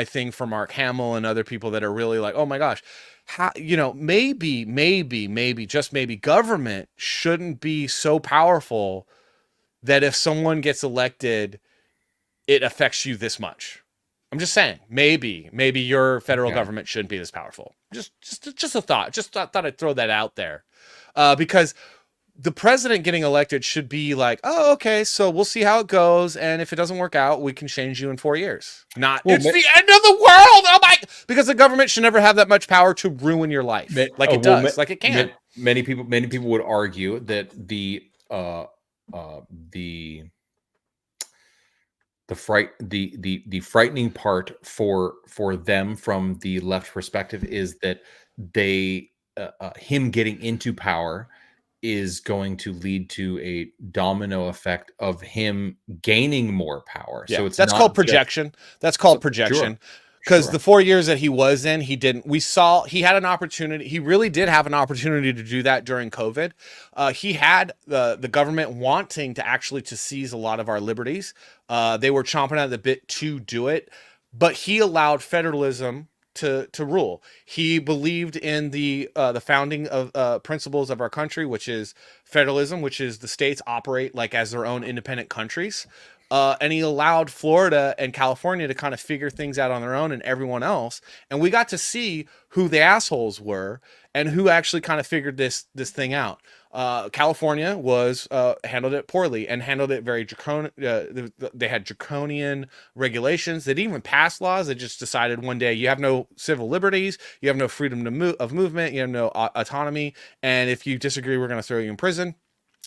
thing for Mark Hamill and other people that are really like, oh my gosh, maybe just maybe government shouldn't be so powerful that if someone gets elected, it affects you this much. I'm just saying, maybe your federal government shouldn't be this powerful. Just a thought. Just thought I'd throw that out there, because the president getting elected should be like, oh, okay, so we'll see how it goes, and if it doesn't work out, we can change you in 4 years. It's the end of the world. Oh my! Because the government should never have that much power to ruin your life, like it does, like it can. Many people would argue that the frightening part for them from the left perspective is that him getting into power is going to lead to a domino effect of him gaining more power. Yeah, so that's called projection. That's called projection. Because the 4 years that he was in, he had an opportunity. He really did have an opportunity to do that during COVID. He had the government wanting to seize a lot of our liberties. They were chomping at the bit to do it, but he allowed federalism to rule. He believed in the founding of principles of our country, which is federalism, which is the states operate like as their own independent countries. And he allowed Florida and California to kind of figure things out on their own and everyone else. And we got to see who the assholes were and who actually kind of figured this thing out. California handled it poorly and handled it very draconian. They had draconian regulations. They didn't even pass laws. They just decided one day you have no civil liberties, you have no freedom of movement, you have no autonomy, and if you disagree, we're going to throw you in prison.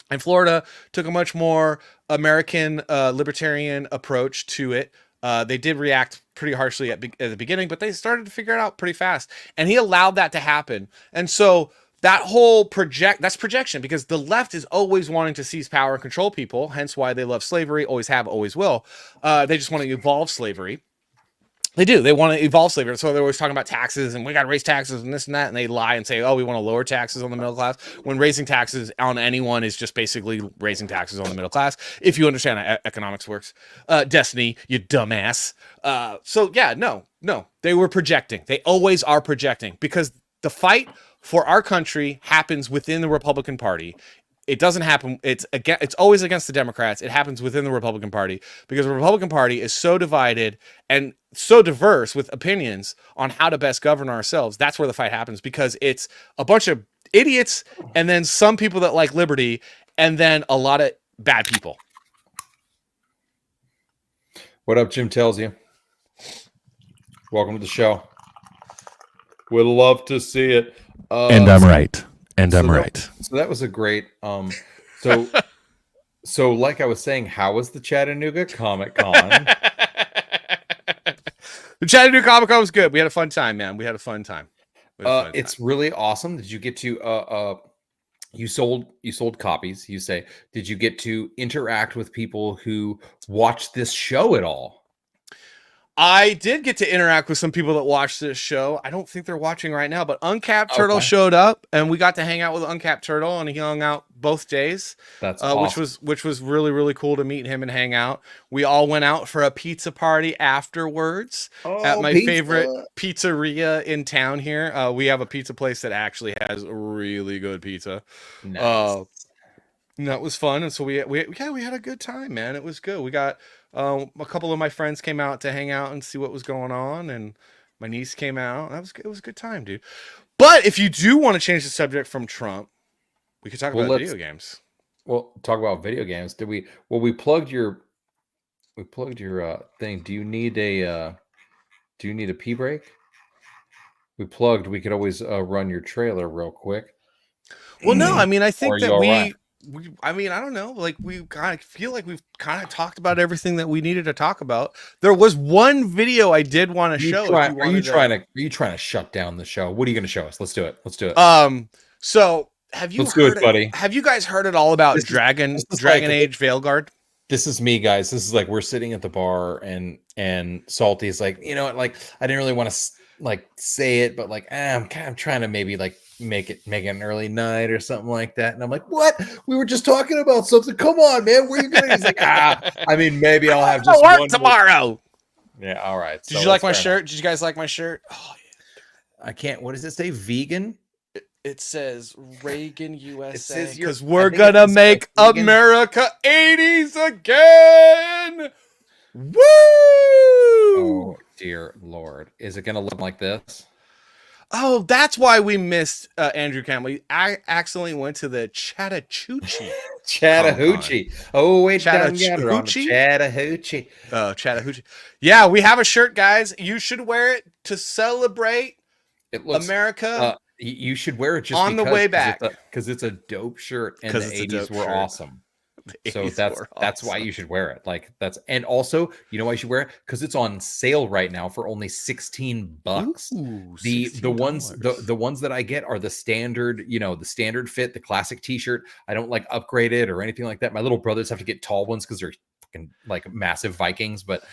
And Florida took a much more American libertarian approach to it. They did react pretty harshly at the beginning, but they started to figure it out pretty fast. And he allowed that to happen. And so that whole that's projection, because the left is always wanting to seize power and control people, hence why they love slavery, always have, always will. They just want to evolve slavery. They do. They want to evolve slavery. So they're always talking about taxes and we got to raise taxes and this and that. And they lie and say, oh, we want to lower taxes on the middle class, when raising taxes on anyone is just basically raising taxes on the middle class. If you understand how economics works, Destiny, you dumbass. So yeah, no, they were projecting. They always are projecting, because the fight for our country happens within the Republican Party. It doesn't happen. It's always against the Democrats. It happens within the Republican Party, because the Republican Party is so divided and so diverse with opinions on how to best govern ourselves. That's where the fight happens, because it's a bunch of idiots and then some people that like liberty and then a lot of bad people. What up, Jim Tells You? Welcome to the show. Would love to see it. And I'm right. And I'm right. So that was a great. So like I was saying, how was the Chattanooga Comic-Con? The Chattanooga Comic-Con was good. We had a fun time, man. We had a fun time. It's really awesome. Did you get to you sold copies. You say, did you get to interact with people who watched this show at all? I did get to interact with some people that watched this show. I don't think they're watching right now, but Uncapped Turtle showed up, and we got to hang out with Uncapped Turtle, and he hung out both days. That's awesome. which was really, really cool to meet him and hang out. We all went out for a pizza party afterwards at my favorite pizzeria in town here. We have a pizza place that actually has really good pizza. Nice. And that was fun, and so we had a good time, man. It was good. We got a couple of my friends came out to hang out and see what was going on, and my niece came out. It was a good time, dude. But if you do want to change the subject from Trump, we could talk about video games. Well, talk about video games. We plugged your thing. Do you need a pee break? We could always run your trailer real quick. Well, no, I mean, I think that right? I mean, I don't know. Like, we kind of feel like we've kind of talked about everything that we needed to talk about. There was one video I did want to show. Are you trying to shut down the show? What are you going to show us? Let's do it. So have you heard buddy? Have you guys heard at all about Dragon Age Veilguard? This is me, guys. This is like we're sitting at the bar, and Salty is like, you know what? Like, I didn't really want to like say it, but like, I'm trying to maybe like make it an early night or something like that. And I'm like, what? We were just talking about something. Come on, man. Where are you going? He's like, I mean, maybe I'll have just work tomorrow. Yeah, all right. Did you like my shirt? Did you guys like my shirt? Oh, yeah. I can't. What does it say? Vegan? It says Reagan USA. It says because we're gonna make America 80s again. Woo! Oh dear Lord! Is it gonna look like this? Oh, that's why we missed Andrew Campbell. I accidentally went to the Chattahoochee. Chattahoochee. Oh, wait, Chattahoochee. Chattahoochee. Oh, Chattahoochee. Yeah, we have a shirt, guys. You should wear it to celebrate America. You should wear it just on the way back because it's a dope shirt, and the 80s were awesome. So that's why you should wear it. Like and also, you know why you should wear it? Because it's on sale right now for only $16. Ooh, the ones that I get are the standard, the standard fit, the classic t-shirt. I don't like upgrade it or anything like that. My little brothers have to get tall ones because they're fucking like massive Vikings, but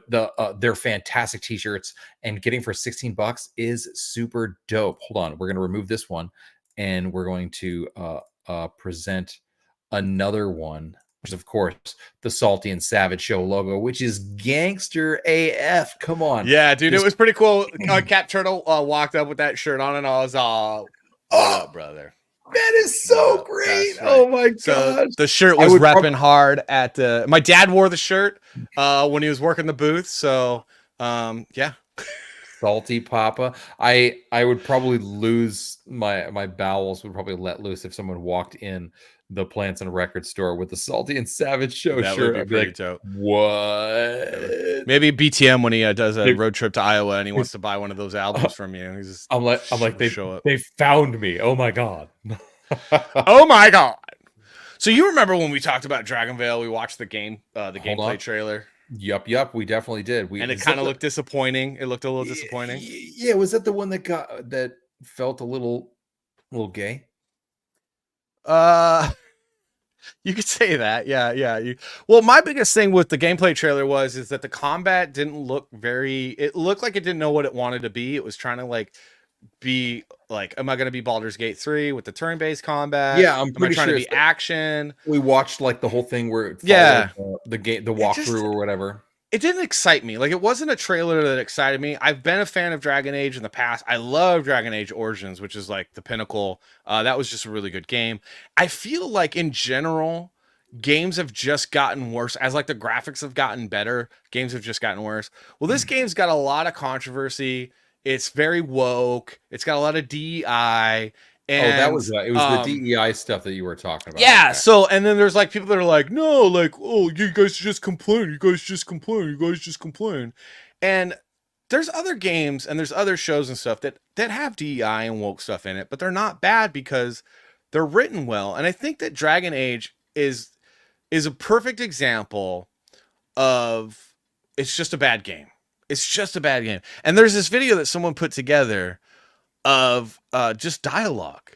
they're fantastic t-shirts, and getting for $16 is super dope. Hold on, we're gonna remove this one, and we're going to present another one, which is of course the Salty and Savage Show logo, which is gangster AF. Come on. Yeah, dude, it was pretty cool. Cat Turtle walked up with that shirt on, and I was all, what up, brother? That is so great. Right. Oh my god. So the shirt was repping hard at my dad wore the shirt when he was working the booth. So yeah. Salty Papa. I would probably lose my bowels would probably let loose if someone walked in the Plants and Record store with the Salty and Savage Show that shirt. Would be pretty dope. What? Maybe BTM when he does a road trip to Iowa and he wants to buy one of those albums from you. I'm like they found me. Oh my god. Oh my god. So you remember when we talked about Dragon Veil? We watched the gameplay trailer. Yup, we definitely did. And it kind of looked disappointing. It looked a little disappointing. Yeah, was that the one that felt a little gay? You could say that. Yeah. Well, my biggest thing with the gameplay trailer is that the combat didn't look it looked like it didn't know what it wanted to be. It was trying to be like, am I going to be Baldur's Gate 3 with the turn-based combat? Yeah, I'm pretty trying sure to be action. We watched the whole thing where it followed the walkthrough or whatever. It didn't excite me. It wasn't a trailer that excited me. I've been a fan of Dragon Age in the past. I love Dragon Age Origins, which is the pinnacle. That was just a really good game. I feel like in general, games have just gotten worse. As the graphics have gotten better, games have just gotten worse. Well, this game's got a lot of controversy. It's very woke. It's got a lot of DEI. And, it was the DEI stuff that you were talking about. Yeah. Okay. So, and then there's people that are like, no, oh, you guys just complain. You guys just complain. And there's other games and there's other shows and stuff that have DEI and woke stuff in it, but they're not bad because they're written well. And I think that Dragon Age is a perfect example of it's just a bad game. It's just a bad game. And there's this video that someone put together of just dialogue.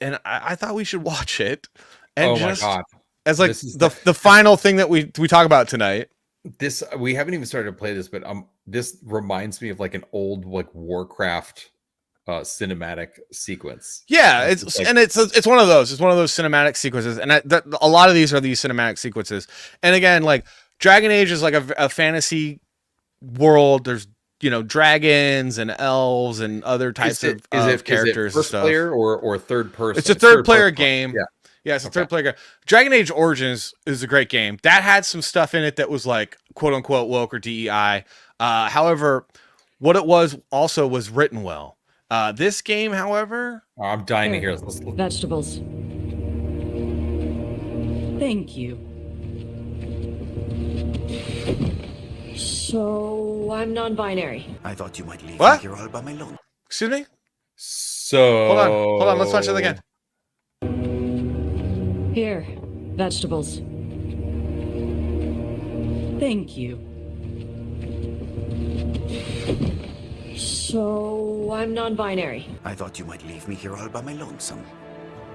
I thought we should watch it. And Oh just my god! as like This is the final thing that we talk about tonight. This we haven't even started to play this, but this reminds me of like an old like Warcraft cinematic sequence. Yeah, it's like, and it's one of those. It's one of those cinematic sequences, and a lot of these are these cinematic sequences. And again, like Dragon Age is like a fantasy world. There's dragons and elves and other types of characters. Is it first and stuff. player or third person? It's a third player game. Yeah. Yeah, it's a third player game. Dragon Age Origins is a great game. That had some stuff in it that was like quote unquote woke or DEI. However, what it was also was written well. This game, however, I'm dying to hear this. Vegetables. Thank you. So I'm non-binary. I thought you might leave What? me here all by my lonesome. Excuse me? So Hold on, let's watch it again. Here, vegetables. Thank you. So I'm non-binary. I thought you might leave me here all by my lonesome.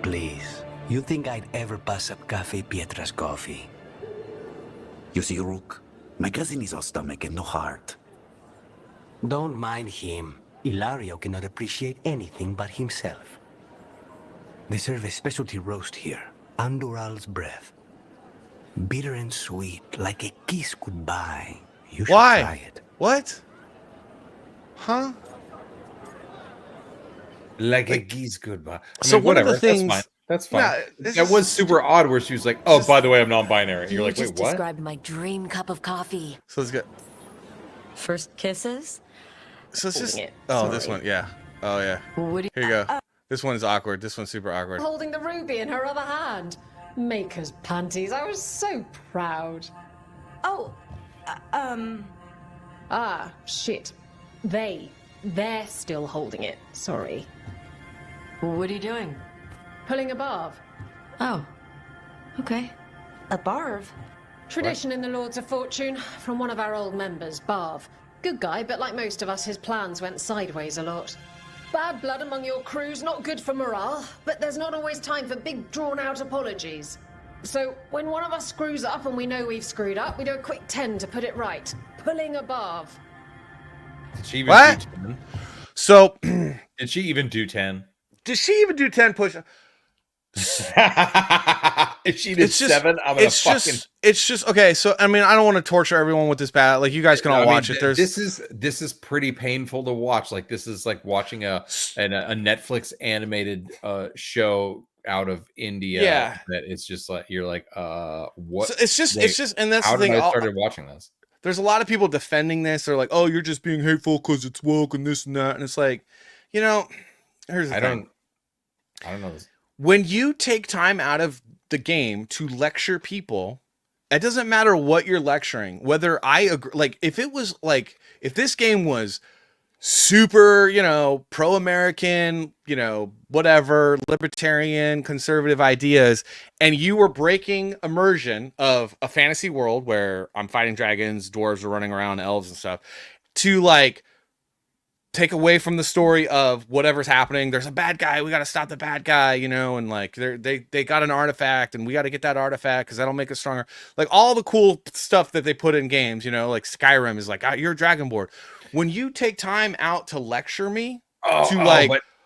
Please, you think I'd ever pass up Cafe Pietra's coffee? You see, Rook, my cousin is all stomach and no heart. Don't mind him. Ilario cannot appreciate anything but himself. They serve a specialty roast here, Andoral's breath. Bitter and sweet, like a kiss goodbye. You should try it. What? Huh? Like a geese goodbye. So one of the things that's fine. Yeah, That was super odd where she was like, "Oh, by the way, I'm non-binary." And you're like, "Wait, what?" Described my dream cup of coffee. So let's get First kisses. So it's just this one, yeah. Oh yeah. Here you go. This one's awkward. This one's super awkward. Holding the ruby in her other hand. Maker's panties. I was so proud. Oh, Ah, shit. They're still holding it. Sorry. What are you doing? Pulling a barb. Oh, okay. A barb? Tradition in the Lords of Fortune from one of our old members, Barv. Good guy, but like most of us, his plans went sideways a lot. Bad blood among your crews, not good for morale, but there's not always time for big drawn-out apologies. So when one of us screws up and we know we've screwed up, we do a quick 10 to put it right. Pulling a Barv. Did she even do 10? So did she even do 10? Did she even do 10 push-ups? If she did 7, I'm gonna fucking. It's just okay. So I mean, I don't want to torture everyone with this bad. Like you guys can all watch it. There's this is pretty painful to watch. Like this is like watching a Netflix animated show out of India. Yeah. That it's just like you're like what? So it's just and that's how the thing. Did I started watching this. There's a lot of people defending this. They're like, oh, you're just being hateful because it's woke and this and that. And it's like, here's the thing. I don't know this. When you take time out of the game to lecture people, it doesn't matter what you're lecturing, whether I agree. Like if this game was super, pro-American, whatever, libertarian, conservative ideas, and you were breaking immersion of a fantasy world where I'm fighting dragons, dwarves are running around, elves and stuff, to like take away from the story of whatever's happening. There's a bad guy. We got to stop the bad guy, and like they got an artifact and we got to get that artifact because that'll make us stronger. Like all the cool stuff that they put in games, like Skyrim is like, you're a Dragonborn. When you take time out to lecture me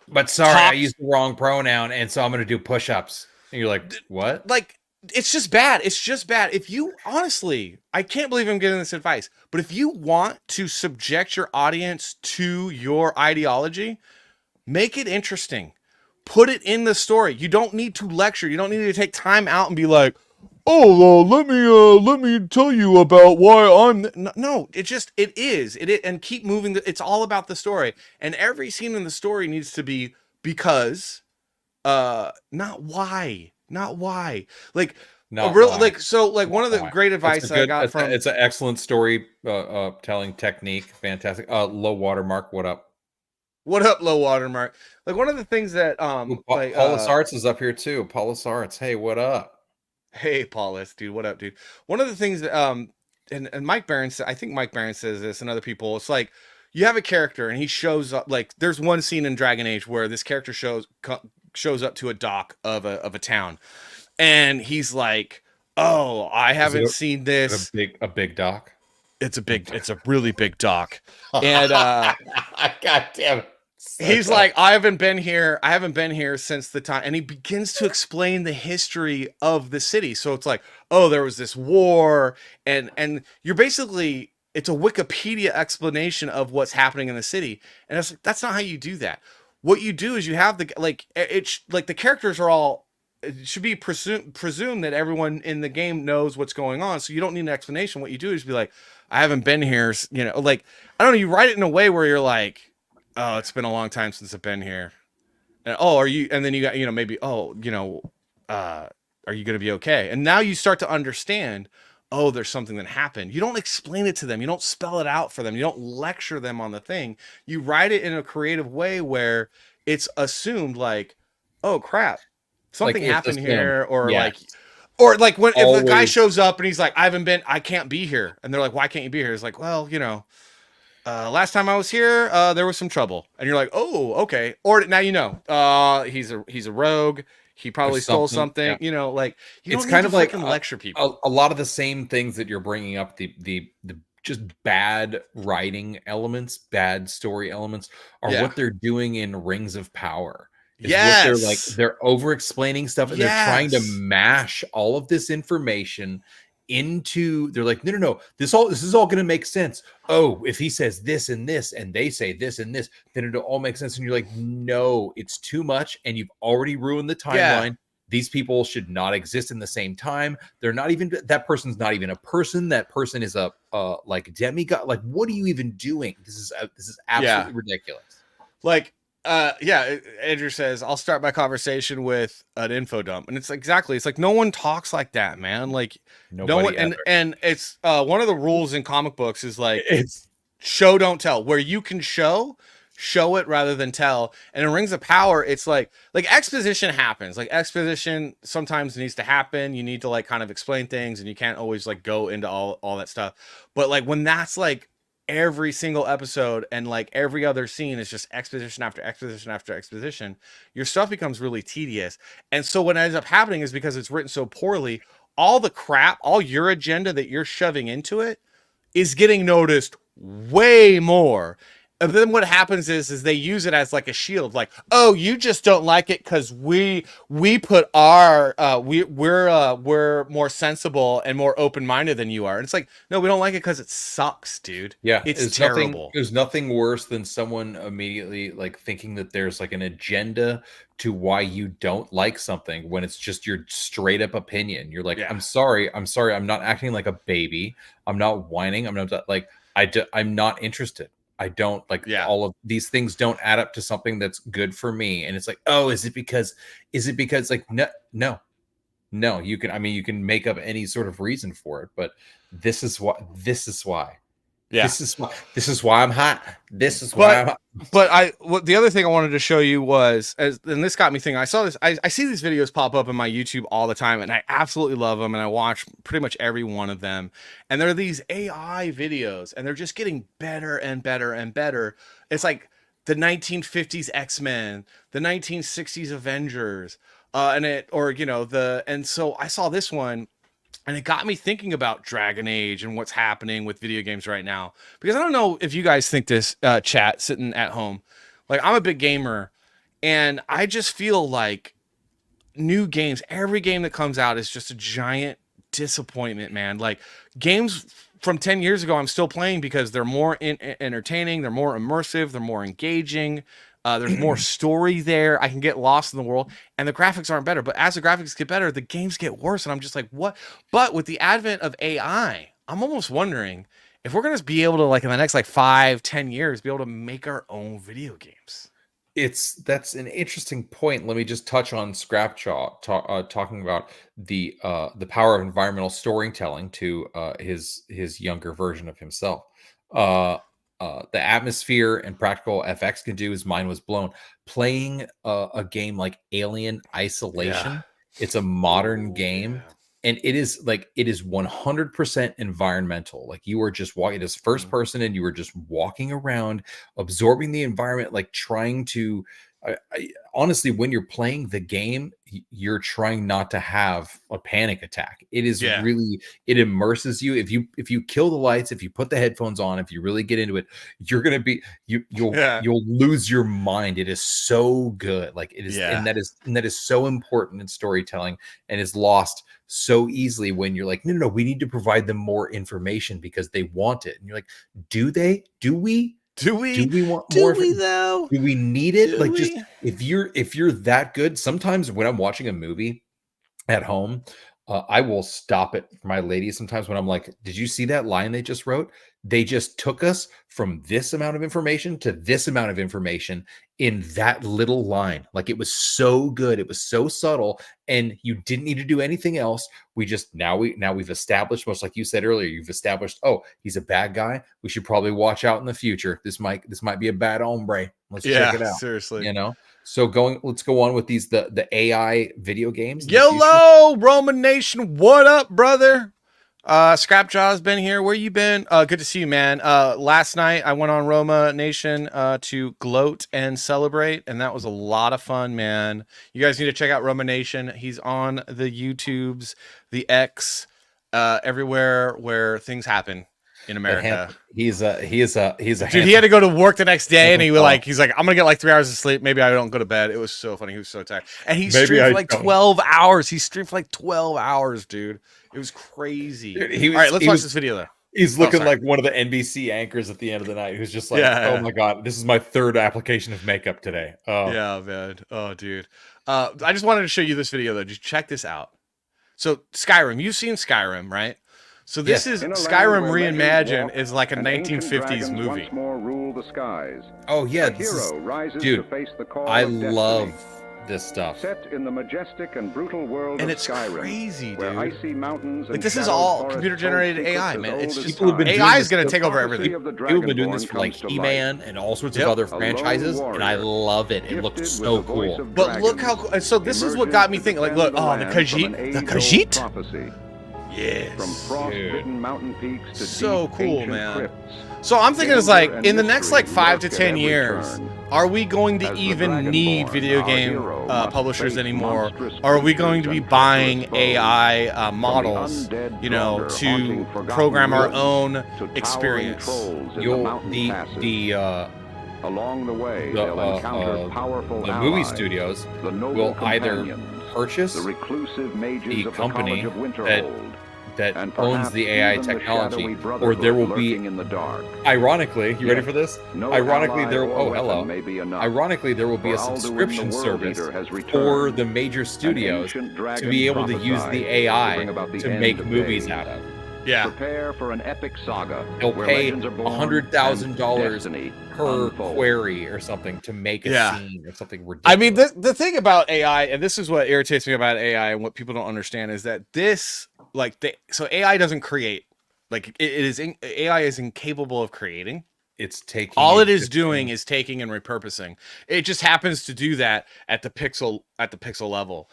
but sorry, I used the wrong pronoun. And so I'm going to do push-ups. And you're like, what? Like, it's just bad. It's just bad. If you honestly, I can't believe I'm giving this advice, but if you want to subject your audience to your ideology, make it interesting. Put it in the story. You don't need to lecture. You don't need to take time out and be like, oh, let me tell you about why I'm no. It is and keep moving. It's all about the story, and every scene in the story needs to be because, not why. Like Not real, why. like so. Like one of the great advice I got from it's an excellent story telling technique. Fantastic. Low watermark. What up? What up, low watermark? Like one of the things that Paulus Arts is up here too. Paulus Arts. Hey, what up? Hey, Paulus, dude. What up, dude? One of the things that and Mike Barron said, I think Mike Barron says this, and other people. It's like you have a character and he shows up. Like there's one scene in Dragon Age where this character shows shows up to a dock of a town, and he's like, "Oh, I haven't seen this." A big dock. It's a really big dock, and God damn it. he's like, I haven't been here since the time, and he begins to explain the history of the city. So it's like, oh, there was this war, and you're basically, it's a Wikipedia explanation of what's happening in the city, and it's like, that's not how you do that. What you do is you have the the characters are all, it should be presumed that everyone in the game knows what's going on, so you don't need an explanation. What you do is be like, I haven't been here, like, I don't know, you write it in a way where you're like, oh, it's been a long time since I've been here. And are you, and then you got, maybe, are you going to be okay? And now you start to understand, oh, there's something that happened. You don't explain it to them. You don't spell it out for them. You don't lecture them on the thing. You write it in a creative way where it's assumed like, oh crap, something happened here. Or like when, if a guy shows up and he's like, I can't be here. And they're like, why can't you be here? It's like, well, last time I was here, there was some trouble, and you're like, oh, okay. Or now he's a rogue. He probably stole something. Yeah. Like, it's kind of like lecture people. A lot of the same things that you're bringing up, the just bad writing elements, bad story elements, are what they're doing in Rings of Power. They're over explaining stuff, and they're trying to mash all of this information into, they're like, no, this is all going to make sense. Oh, if he says this and this and they say this and this, then it'll all make sense. And you're like, no, it's too much, and you've already ruined the timeline. These people should not exist in the same time. They're not even, that person's not even a person. That person is a like demigod. Like, what are you even doing? This is absolutely ridiculous. Like, Andrew says, I'll start my conversation with an info dump. And it's exactly, it's like, no one talks like that, man. Like, nobody and it's one of the rules in comic books is like, it's show, don't tell, where you can show it rather than tell. And in Rings of Power, it's like exposition happens. Like, exposition sometimes needs to happen. You need to like kind of explain things, and you can't always like go into all that stuff. But like, when that's like every single episode and like every other scene is just exposition after exposition after exposition, your stuff becomes really tedious. And so what ends up happening is, because it's written so poorly, all the crap, all your agenda that you're shoving into it is getting noticed way more. And then what happens is they use it as like a shield, like, oh, you just don't like it because we put our we're more sensible and more open-minded than you are. And it's like, no, we don't like it because it sucks, dude. Yeah, it's terrible. There's nothing worse than someone immediately like thinking that there's like an agenda to why you don't like something, when it's just your straight up opinion. You're like, I'm sorry, I'm not acting like a baby. I'm not whining. I'm not like, I'm not interested. I don't like, all of these things don't add up to something that's good for me. And it's like, oh, is it because like, no, you can make up any sort of reason for it, but this is why. Yeah. This is why I'm hot. This is why I'm hot. But the other thing I wanted to show you was, and this got me thinking, I saw this, I see these videos pop up in my YouTube all the time, and I absolutely love them, and I watch pretty much every one of them. And there are these AI videos, and they're just getting better and better and better. It's like the 1950s X-Men, the 1960s Avengers, and so I saw this one, and it got me thinking about Dragon Age and what's happening with video games right now. Because I don't know if you guys think this, chat, sitting at home. Like, I'm a big gamer, and I just feel like new games, every game that comes out is just a giant disappointment, man. Like, games from 10 years ago I'm still playing because they're more entertaining, they're more immersive, they're more engaging. There's more story there. I can get lost in the world, and the graphics aren't better. But as the graphics get better, the games get worse. And I'm just like, what? But with the advent of AI, I'm almost wondering if we're going to be able to, like, in the next like 5-10 years, be able to make our own video games. That's an interesting point. Let me just touch on Scrapjaw talking about the power of environmental storytelling to his younger version of himself. The atmosphere and practical FX can do is mind was blown. Playing a game like Alien Isolation, it's a modern game, and it is 100% environmental. Like, you are just walking, it is first person, and you are just walking around, absorbing the environment, like trying to honestly, when you're playing the game, you're trying not to have a panic attack. It is really, it immerses you. If you kill the lights, if you put the headphones on, if you really get into it, you're gonna be you'll lose your mind. It is so good, like it is, and that is so important in storytelling, and is lost so easily when you're like, no, we need to provide them more information because they want it, and you're like, do they? Do we want more? Though? Do we need it? Like, just if you're that good, sometimes when I'm watching a movie at home, I will stop it for my lady. Sometimes when I'm like, did you see that line they just wrote? They just took us from this amount of information to this amount of information in that little line. Like, it was so good. It was so subtle, and you didn't need to do anything else. We just, we've established, much like you said earlier, you've established, oh, he's a bad guy. We should probably watch out in the future. This might be a bad hombre. Let's check it out. Seriously. You know? So let's go on with these, the AI video games. YOLO, Roman Nation. What up, brother? Scrapjaw's been here. Where you been? Good to see you, man. Last night I went on Roma Nation to gloat and celebrate, and that was a lot of fun, man. You guys need to check out Roma Nation. He's on the YouTubes, the X, everywhere where things happen in America. He's a dude. He had to go to work the next day, and he's like, I'm gonna get like 3 hours of sleep. Maybe I don't go to bed. It was so funny. He was so tired, and he streamed for like 12 hours. He streamed for like 12 hours, dude. It was crazy. Dude, all right, let's watch this video though. He's looking like one of the NBC anchors at the end of the night, who's just like, oh my god, this is my third application of makeup today. Oh yeah, man. Oh, dude. I just wanted to show you this video though. Just check this out. So Skyrim, you've seen Skyrim, right? So this is Skyrim Reimagined is like a 1950s movie. Rule the skies. Oh yeah, dude. I love this stuff. Set in the majestic and brutal world and of it's Skyrim, crazy, dude. Where icy mountains like, this is all computer-generated AI, man. It's just AI is going to take over everything. People have been doing this for like He-Man and all sorts of other franchises, and I love it. It looked so cool. But look how cool. So this is what got me thinking. Like, look, oh, the Khajiit. The Khajiit? Yes. From frost-bitten mountain peaks to so cool, man. Crypts. So I'm thinking it's like, in the next like 5 to 10 years, are we going to even need video game publishers anymore? Or are we going to be buying AI models, you know, to program our own experience? Along the way, they'll encounter powerful the movie studios will either purchase the company that owns the AI technology, or there will be, ironically, you ready for this? Ironically, Ironically, there will be a subscription service for the major studios to be able to use the AI to make movies out of. Yeah. Prepare for an epic saga. They'll pay $100,000 per query or something to make a scene or something ridiculous. I mean, the thing about AI, and this is what irritates me about AI and what people don't understand, is that this, so AI doesn't create. Like, AI is incapable of creating. It's taking. All it is doing is taking and repurposing. It just happens to do that at the pixel level.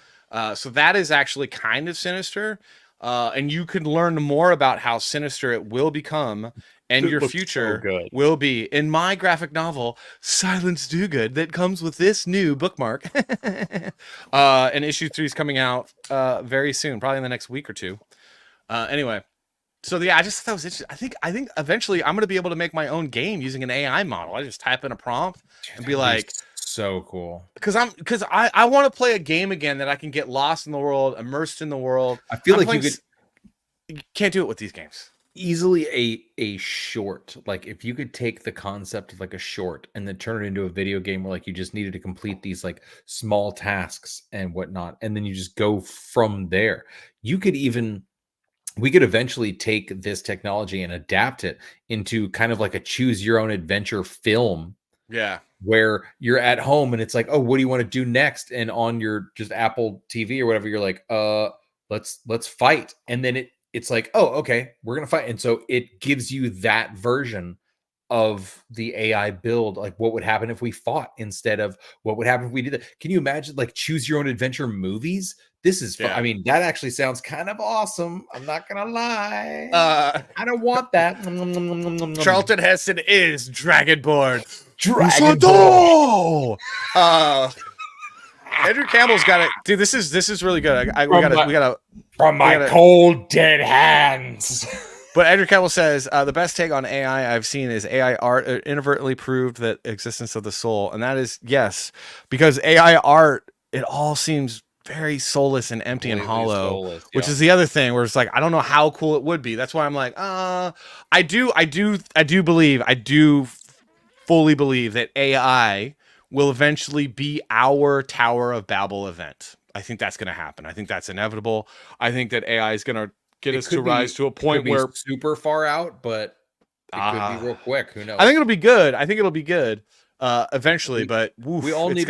So that is actually kind of sinister. And you can learn more about how sinister it will become, and your future will be in my graphic novel, Silence Do Good, that comes with this new bookmark. And issue 3 is coming out very soon, probably in the next week or two. Anyway, so yeah, I just thought that was interesting. I think eventually I'm going to be able to make my own game using an AI model. I just type in a prompt and be like, so cool. Because I want to play a game again that I can get lost in the world, immersed in the world. I feel like you can't do it with these games. Easily a short, like if you could take the concept of like a short and then turn it into a video game where like you just needed to complete these like small tasks and whatnot, and then you just go from there. We could eventually take this technology and adapt it into kind of like a choose your own adventure film. Yeah. Where you're at home and it's like, oh, what do you want to do next? And on your just Apple TV or whatever, you're like, let's fight. And then it's like, oh, okay, we're gonna fight. And so it gives you that version of the AI build, like what would happen if we fought instead of what would happen if we did that. Can you imagine like choose your own adventure movies? This is fun. I mean, that actually sounds kind of awesome. I'm not gonna lie. I don't want that. Charlton Heston is Dragonborn. Dragon Ball. Andrew Campbell's got it, dude. This is really good. We gotta from my cold dead hands. But Andrew Campbell says the best take on AI I've seen is AI art inadvertently proved the existence of the soul, and that is yes, because AI art, it all seems very soulless and empty and hollow, which is the other thing where it's like I don't know how cool it would be. That's why I'm like, I do fully believe that AI will eventually be our Tower of Babel event. I think that's going to happen. I think that's inevitable. I think that AI is going to get us to rise to a point where super far out, but it could be real quick. Who knows? I think it'll be good. Eventually, but we all need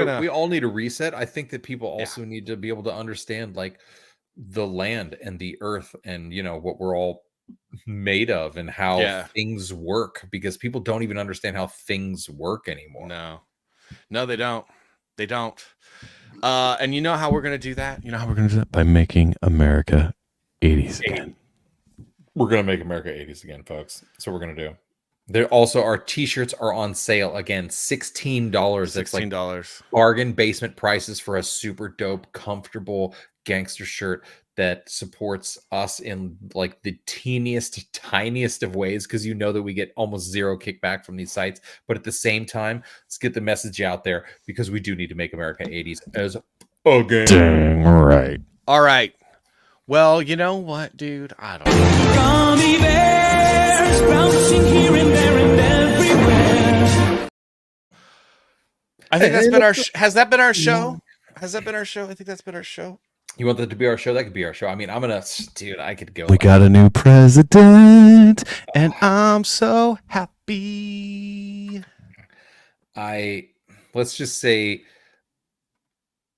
a reset. I think that people also need to be able to understand like the land and the earth and what we're all made of and how things work, because people don't even understand how things work anymore. No, they don't. And you know how we're going to do that? By making America 80s again. We're going to make America 80s again, folks. That's what we're going to do. There also, our t-shirts are on sale again, $16. That's $16. Like bargain basement prices for a super dope, comfortable gangster shirt that supports us in like the teeniest, tiniest of ways, because that we get almost zero kickback from these sites. But at the same time, let's get the message out there, because we do need to make America 80s as again. Dang right. All right. Well, you know what, dude? I don't know. Gummy bears bouncing here and there and everywhere. I think that's been our has that been our show? Has that been our show? I think that's been our show. You want that to be our show? That could be our show. I mean, I could go. We got a new president, and I'm so happy. Let's just say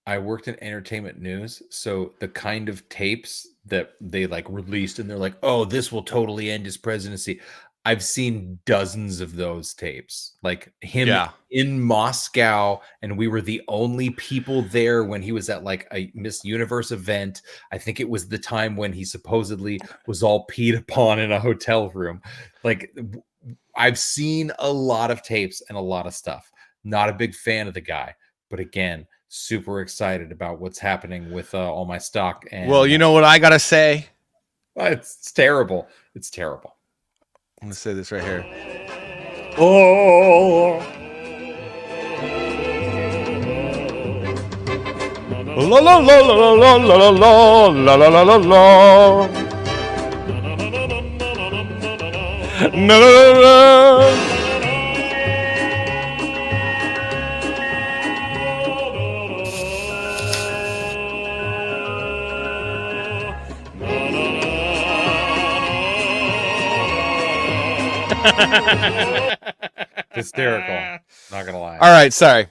I worked in entertainment news, so the kind of tapes that they like released and they're like, oh, this will totally end his presidency. I've seen dozens of those tapes, like him in Moscow, and we were the only people there when he was at like a Miss Universe event. I think it was the time when he supposedly was all peed upon in a hotel room. Like, I've seen a lot of tapes and a lot of stuff. Not a big fan of the guy, but again, super excited about what's happening with all my stock. And well, you know what I gotta say? It's terrible. It's terrible. I'm gonna say this right here. Oh. La la la la la la la la la la la la. Na la la. Hysterical. Not gonna lie. All right, sorry.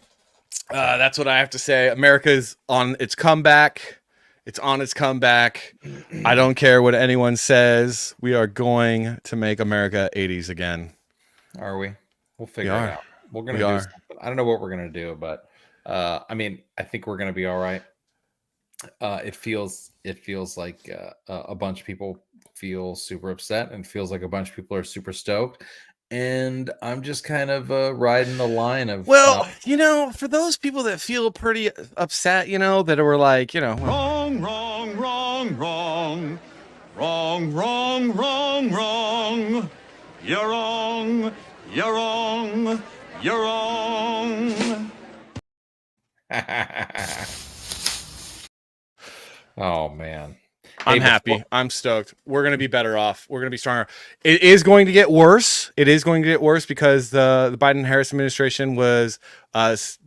That's what I have to say. America's on its comeback. It's on its comeback. I don't care what anyone says. We are going to make America 80s again. Are we? We'll figure it out. We're gonna do something. I don't know what we're gonna do, but I mean, I think we're gonna be all right. It feels like a bunch of people feel super upset, and feels like a bunch of people are super stoked, and I'm just kind of riding the line of for those people that feel pretty upset, that were like, Wrong, wrong, wrong, wrong. Wrong, wrong, wrong, wrong. You're wrong. You're wrong. You're wrong. Oh man. I'm happy. I'm stoked. We're going to be better off. We're going to be stronger. It is going to get worse. It is going to get worse because the Biden-Harris administration was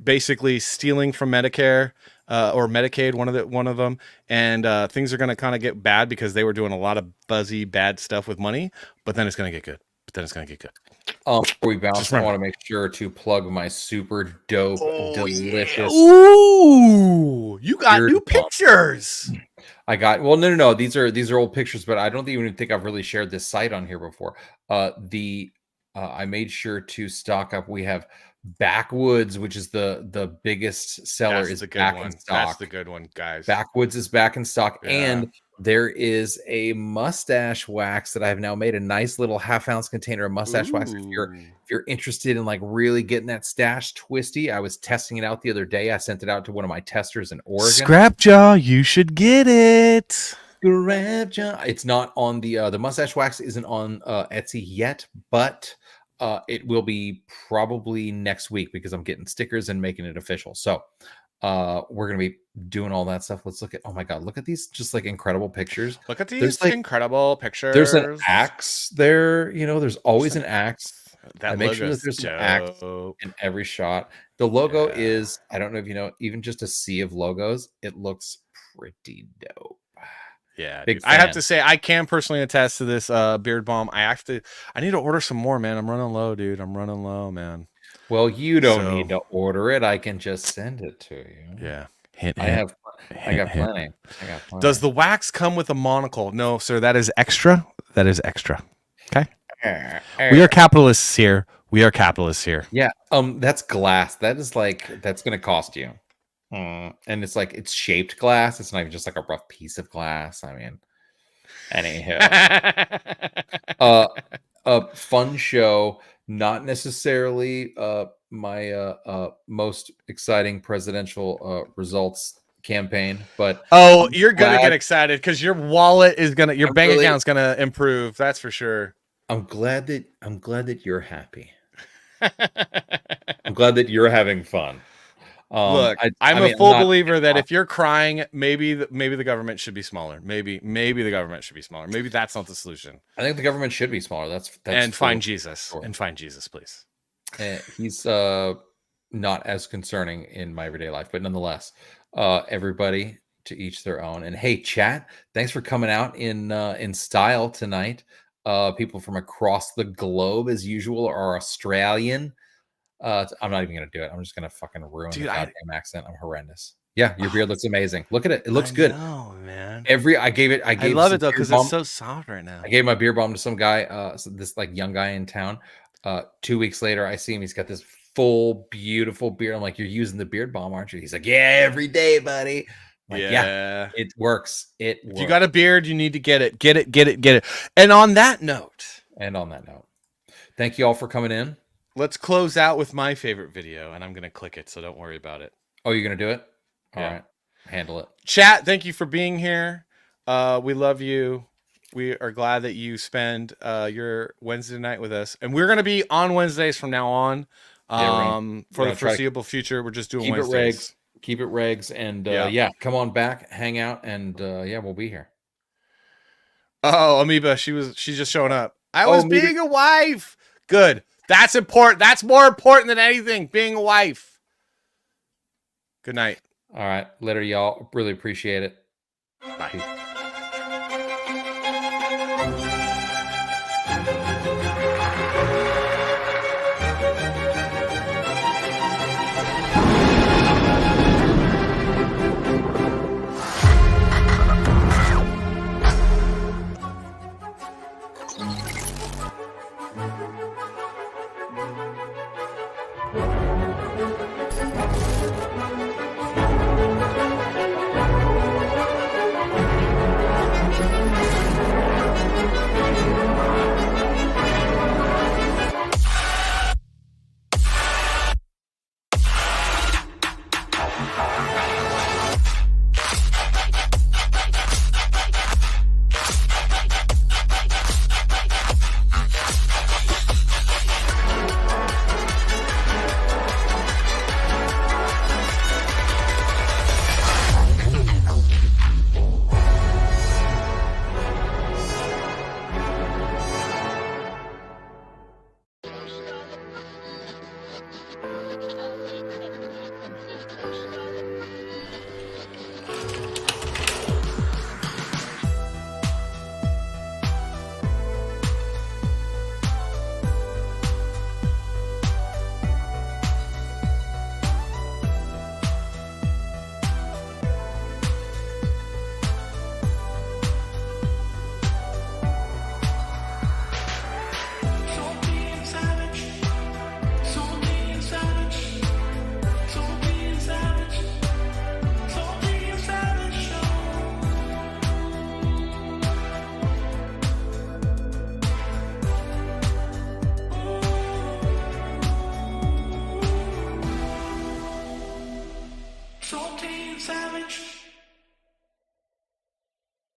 basically stealing from Medicare or Medicaid, one of them, and things are going to kind of get bad because they were doing a lot of fuzzy, bad stuff with money. But then it's going to get good. Before we bounce, I want to make sure to plug my super dope, delicious. Ooh, you got new pictures. I got no. These are old pictures, but I don't even think I've really shared this site on here before. I made sure to stock up. We have Backwoods, which is the biggest seller, is back in stock. That's the good one, guys. Backwoods is back in stock, and there is a mustache wax that I've now made a nice little half-ounce container of mustache wax. If you're interested in like really getting that stash twisty, I was testing it out the other day. I sent it out to one of my testers in Oregon. Scrapjaw, you should get it. Scrapjaw. It's not on the mustache wax isn't on Etsy yet, but it will be probably next week because I'm getting stickers and making it official. So we're gonna be doing all that stuff. Let's look at, oh my god, look at these just like incredible pictures. Look at these incredible pictures. There's an axe there, you know, there's always an axe. That I make sure that there's an axe in every shot. The logo is, I don't know if you know, even just a sea of logos, it looks pretty dope. Yeah, Big I have fan. to say I can personally attest to this Beard Balm. I need to order some more, man. I'm running low, dude. I'm running low, man. Well, you don't need to order it. I can just send it to you. Yeah. Hint, I got plenty. I got plenty. Does the wax come with a monocle? No, sir. That is extra. That is extra. Okay. We are capitalists here. We are capitalists here. Yeah. That's glass. That is like, that's going to cost you. And it's like, it's shaped glass. It's not even just like a rough piece of glass. I mean, anyhow. A fun show. Not necessarily my most exciting presidential results campaign, but you're gonna get excited because your wallet is gonna, your bank account's gonna improve. That's for sure. I'm glad that you're happy. I'm glad that you're having fun. Look, I'm a full believer that if you're crying, maybe the government should be smaller. Maybe the government should be smaller. Maybe that's not the solution. I think the government should be smaller. That's and true. find Jesus. And find Jesus, please. He's not as concerning in my everyday life, but nonetheless, everybody to each their own. And hey, chat, thanks for coming out in style tonight. People from across the globe, as usual, are Australian. I'm not even gonna do it. I'm just gonna fucking ruin the goddamn accent. I'm horrendous. Yeah, your beard looks amazing. Look at it. It looks good. Oh man. I love it though because it's so soft right now. I gave my beard balm to some guy, this like young guy in town. 2 weeks later, I see him. He's got this full, beautiful beard. I'm like, "You're using the beard balm, aren't you?" He's like, "Yeah, every day, buddy." I'm like, yeah, it works. It works. If you got a beard, you need to get it. Get it. And on that note, thank you all for coming in. Let's close out with my favorite video, and I'm gonna click it, so don't worry about it. Oh, you're gonna do it? All right, handle it. Chat, thank you for being here. We love you. We are glad that you spend your Wednesday night with us, and we're gonna be on Wednesdays from now on. For the foreseeable future, we're just doing Wednesdays. Keep it regs, and come on back, hang out, and we'll be here. Oh, Amoeba, she's just showing up. I was being a wife. Good. That's important. That's more important than anything. Being a wife. Good night. All right. Later, y'all. Really appreciate it. Bye. Peace.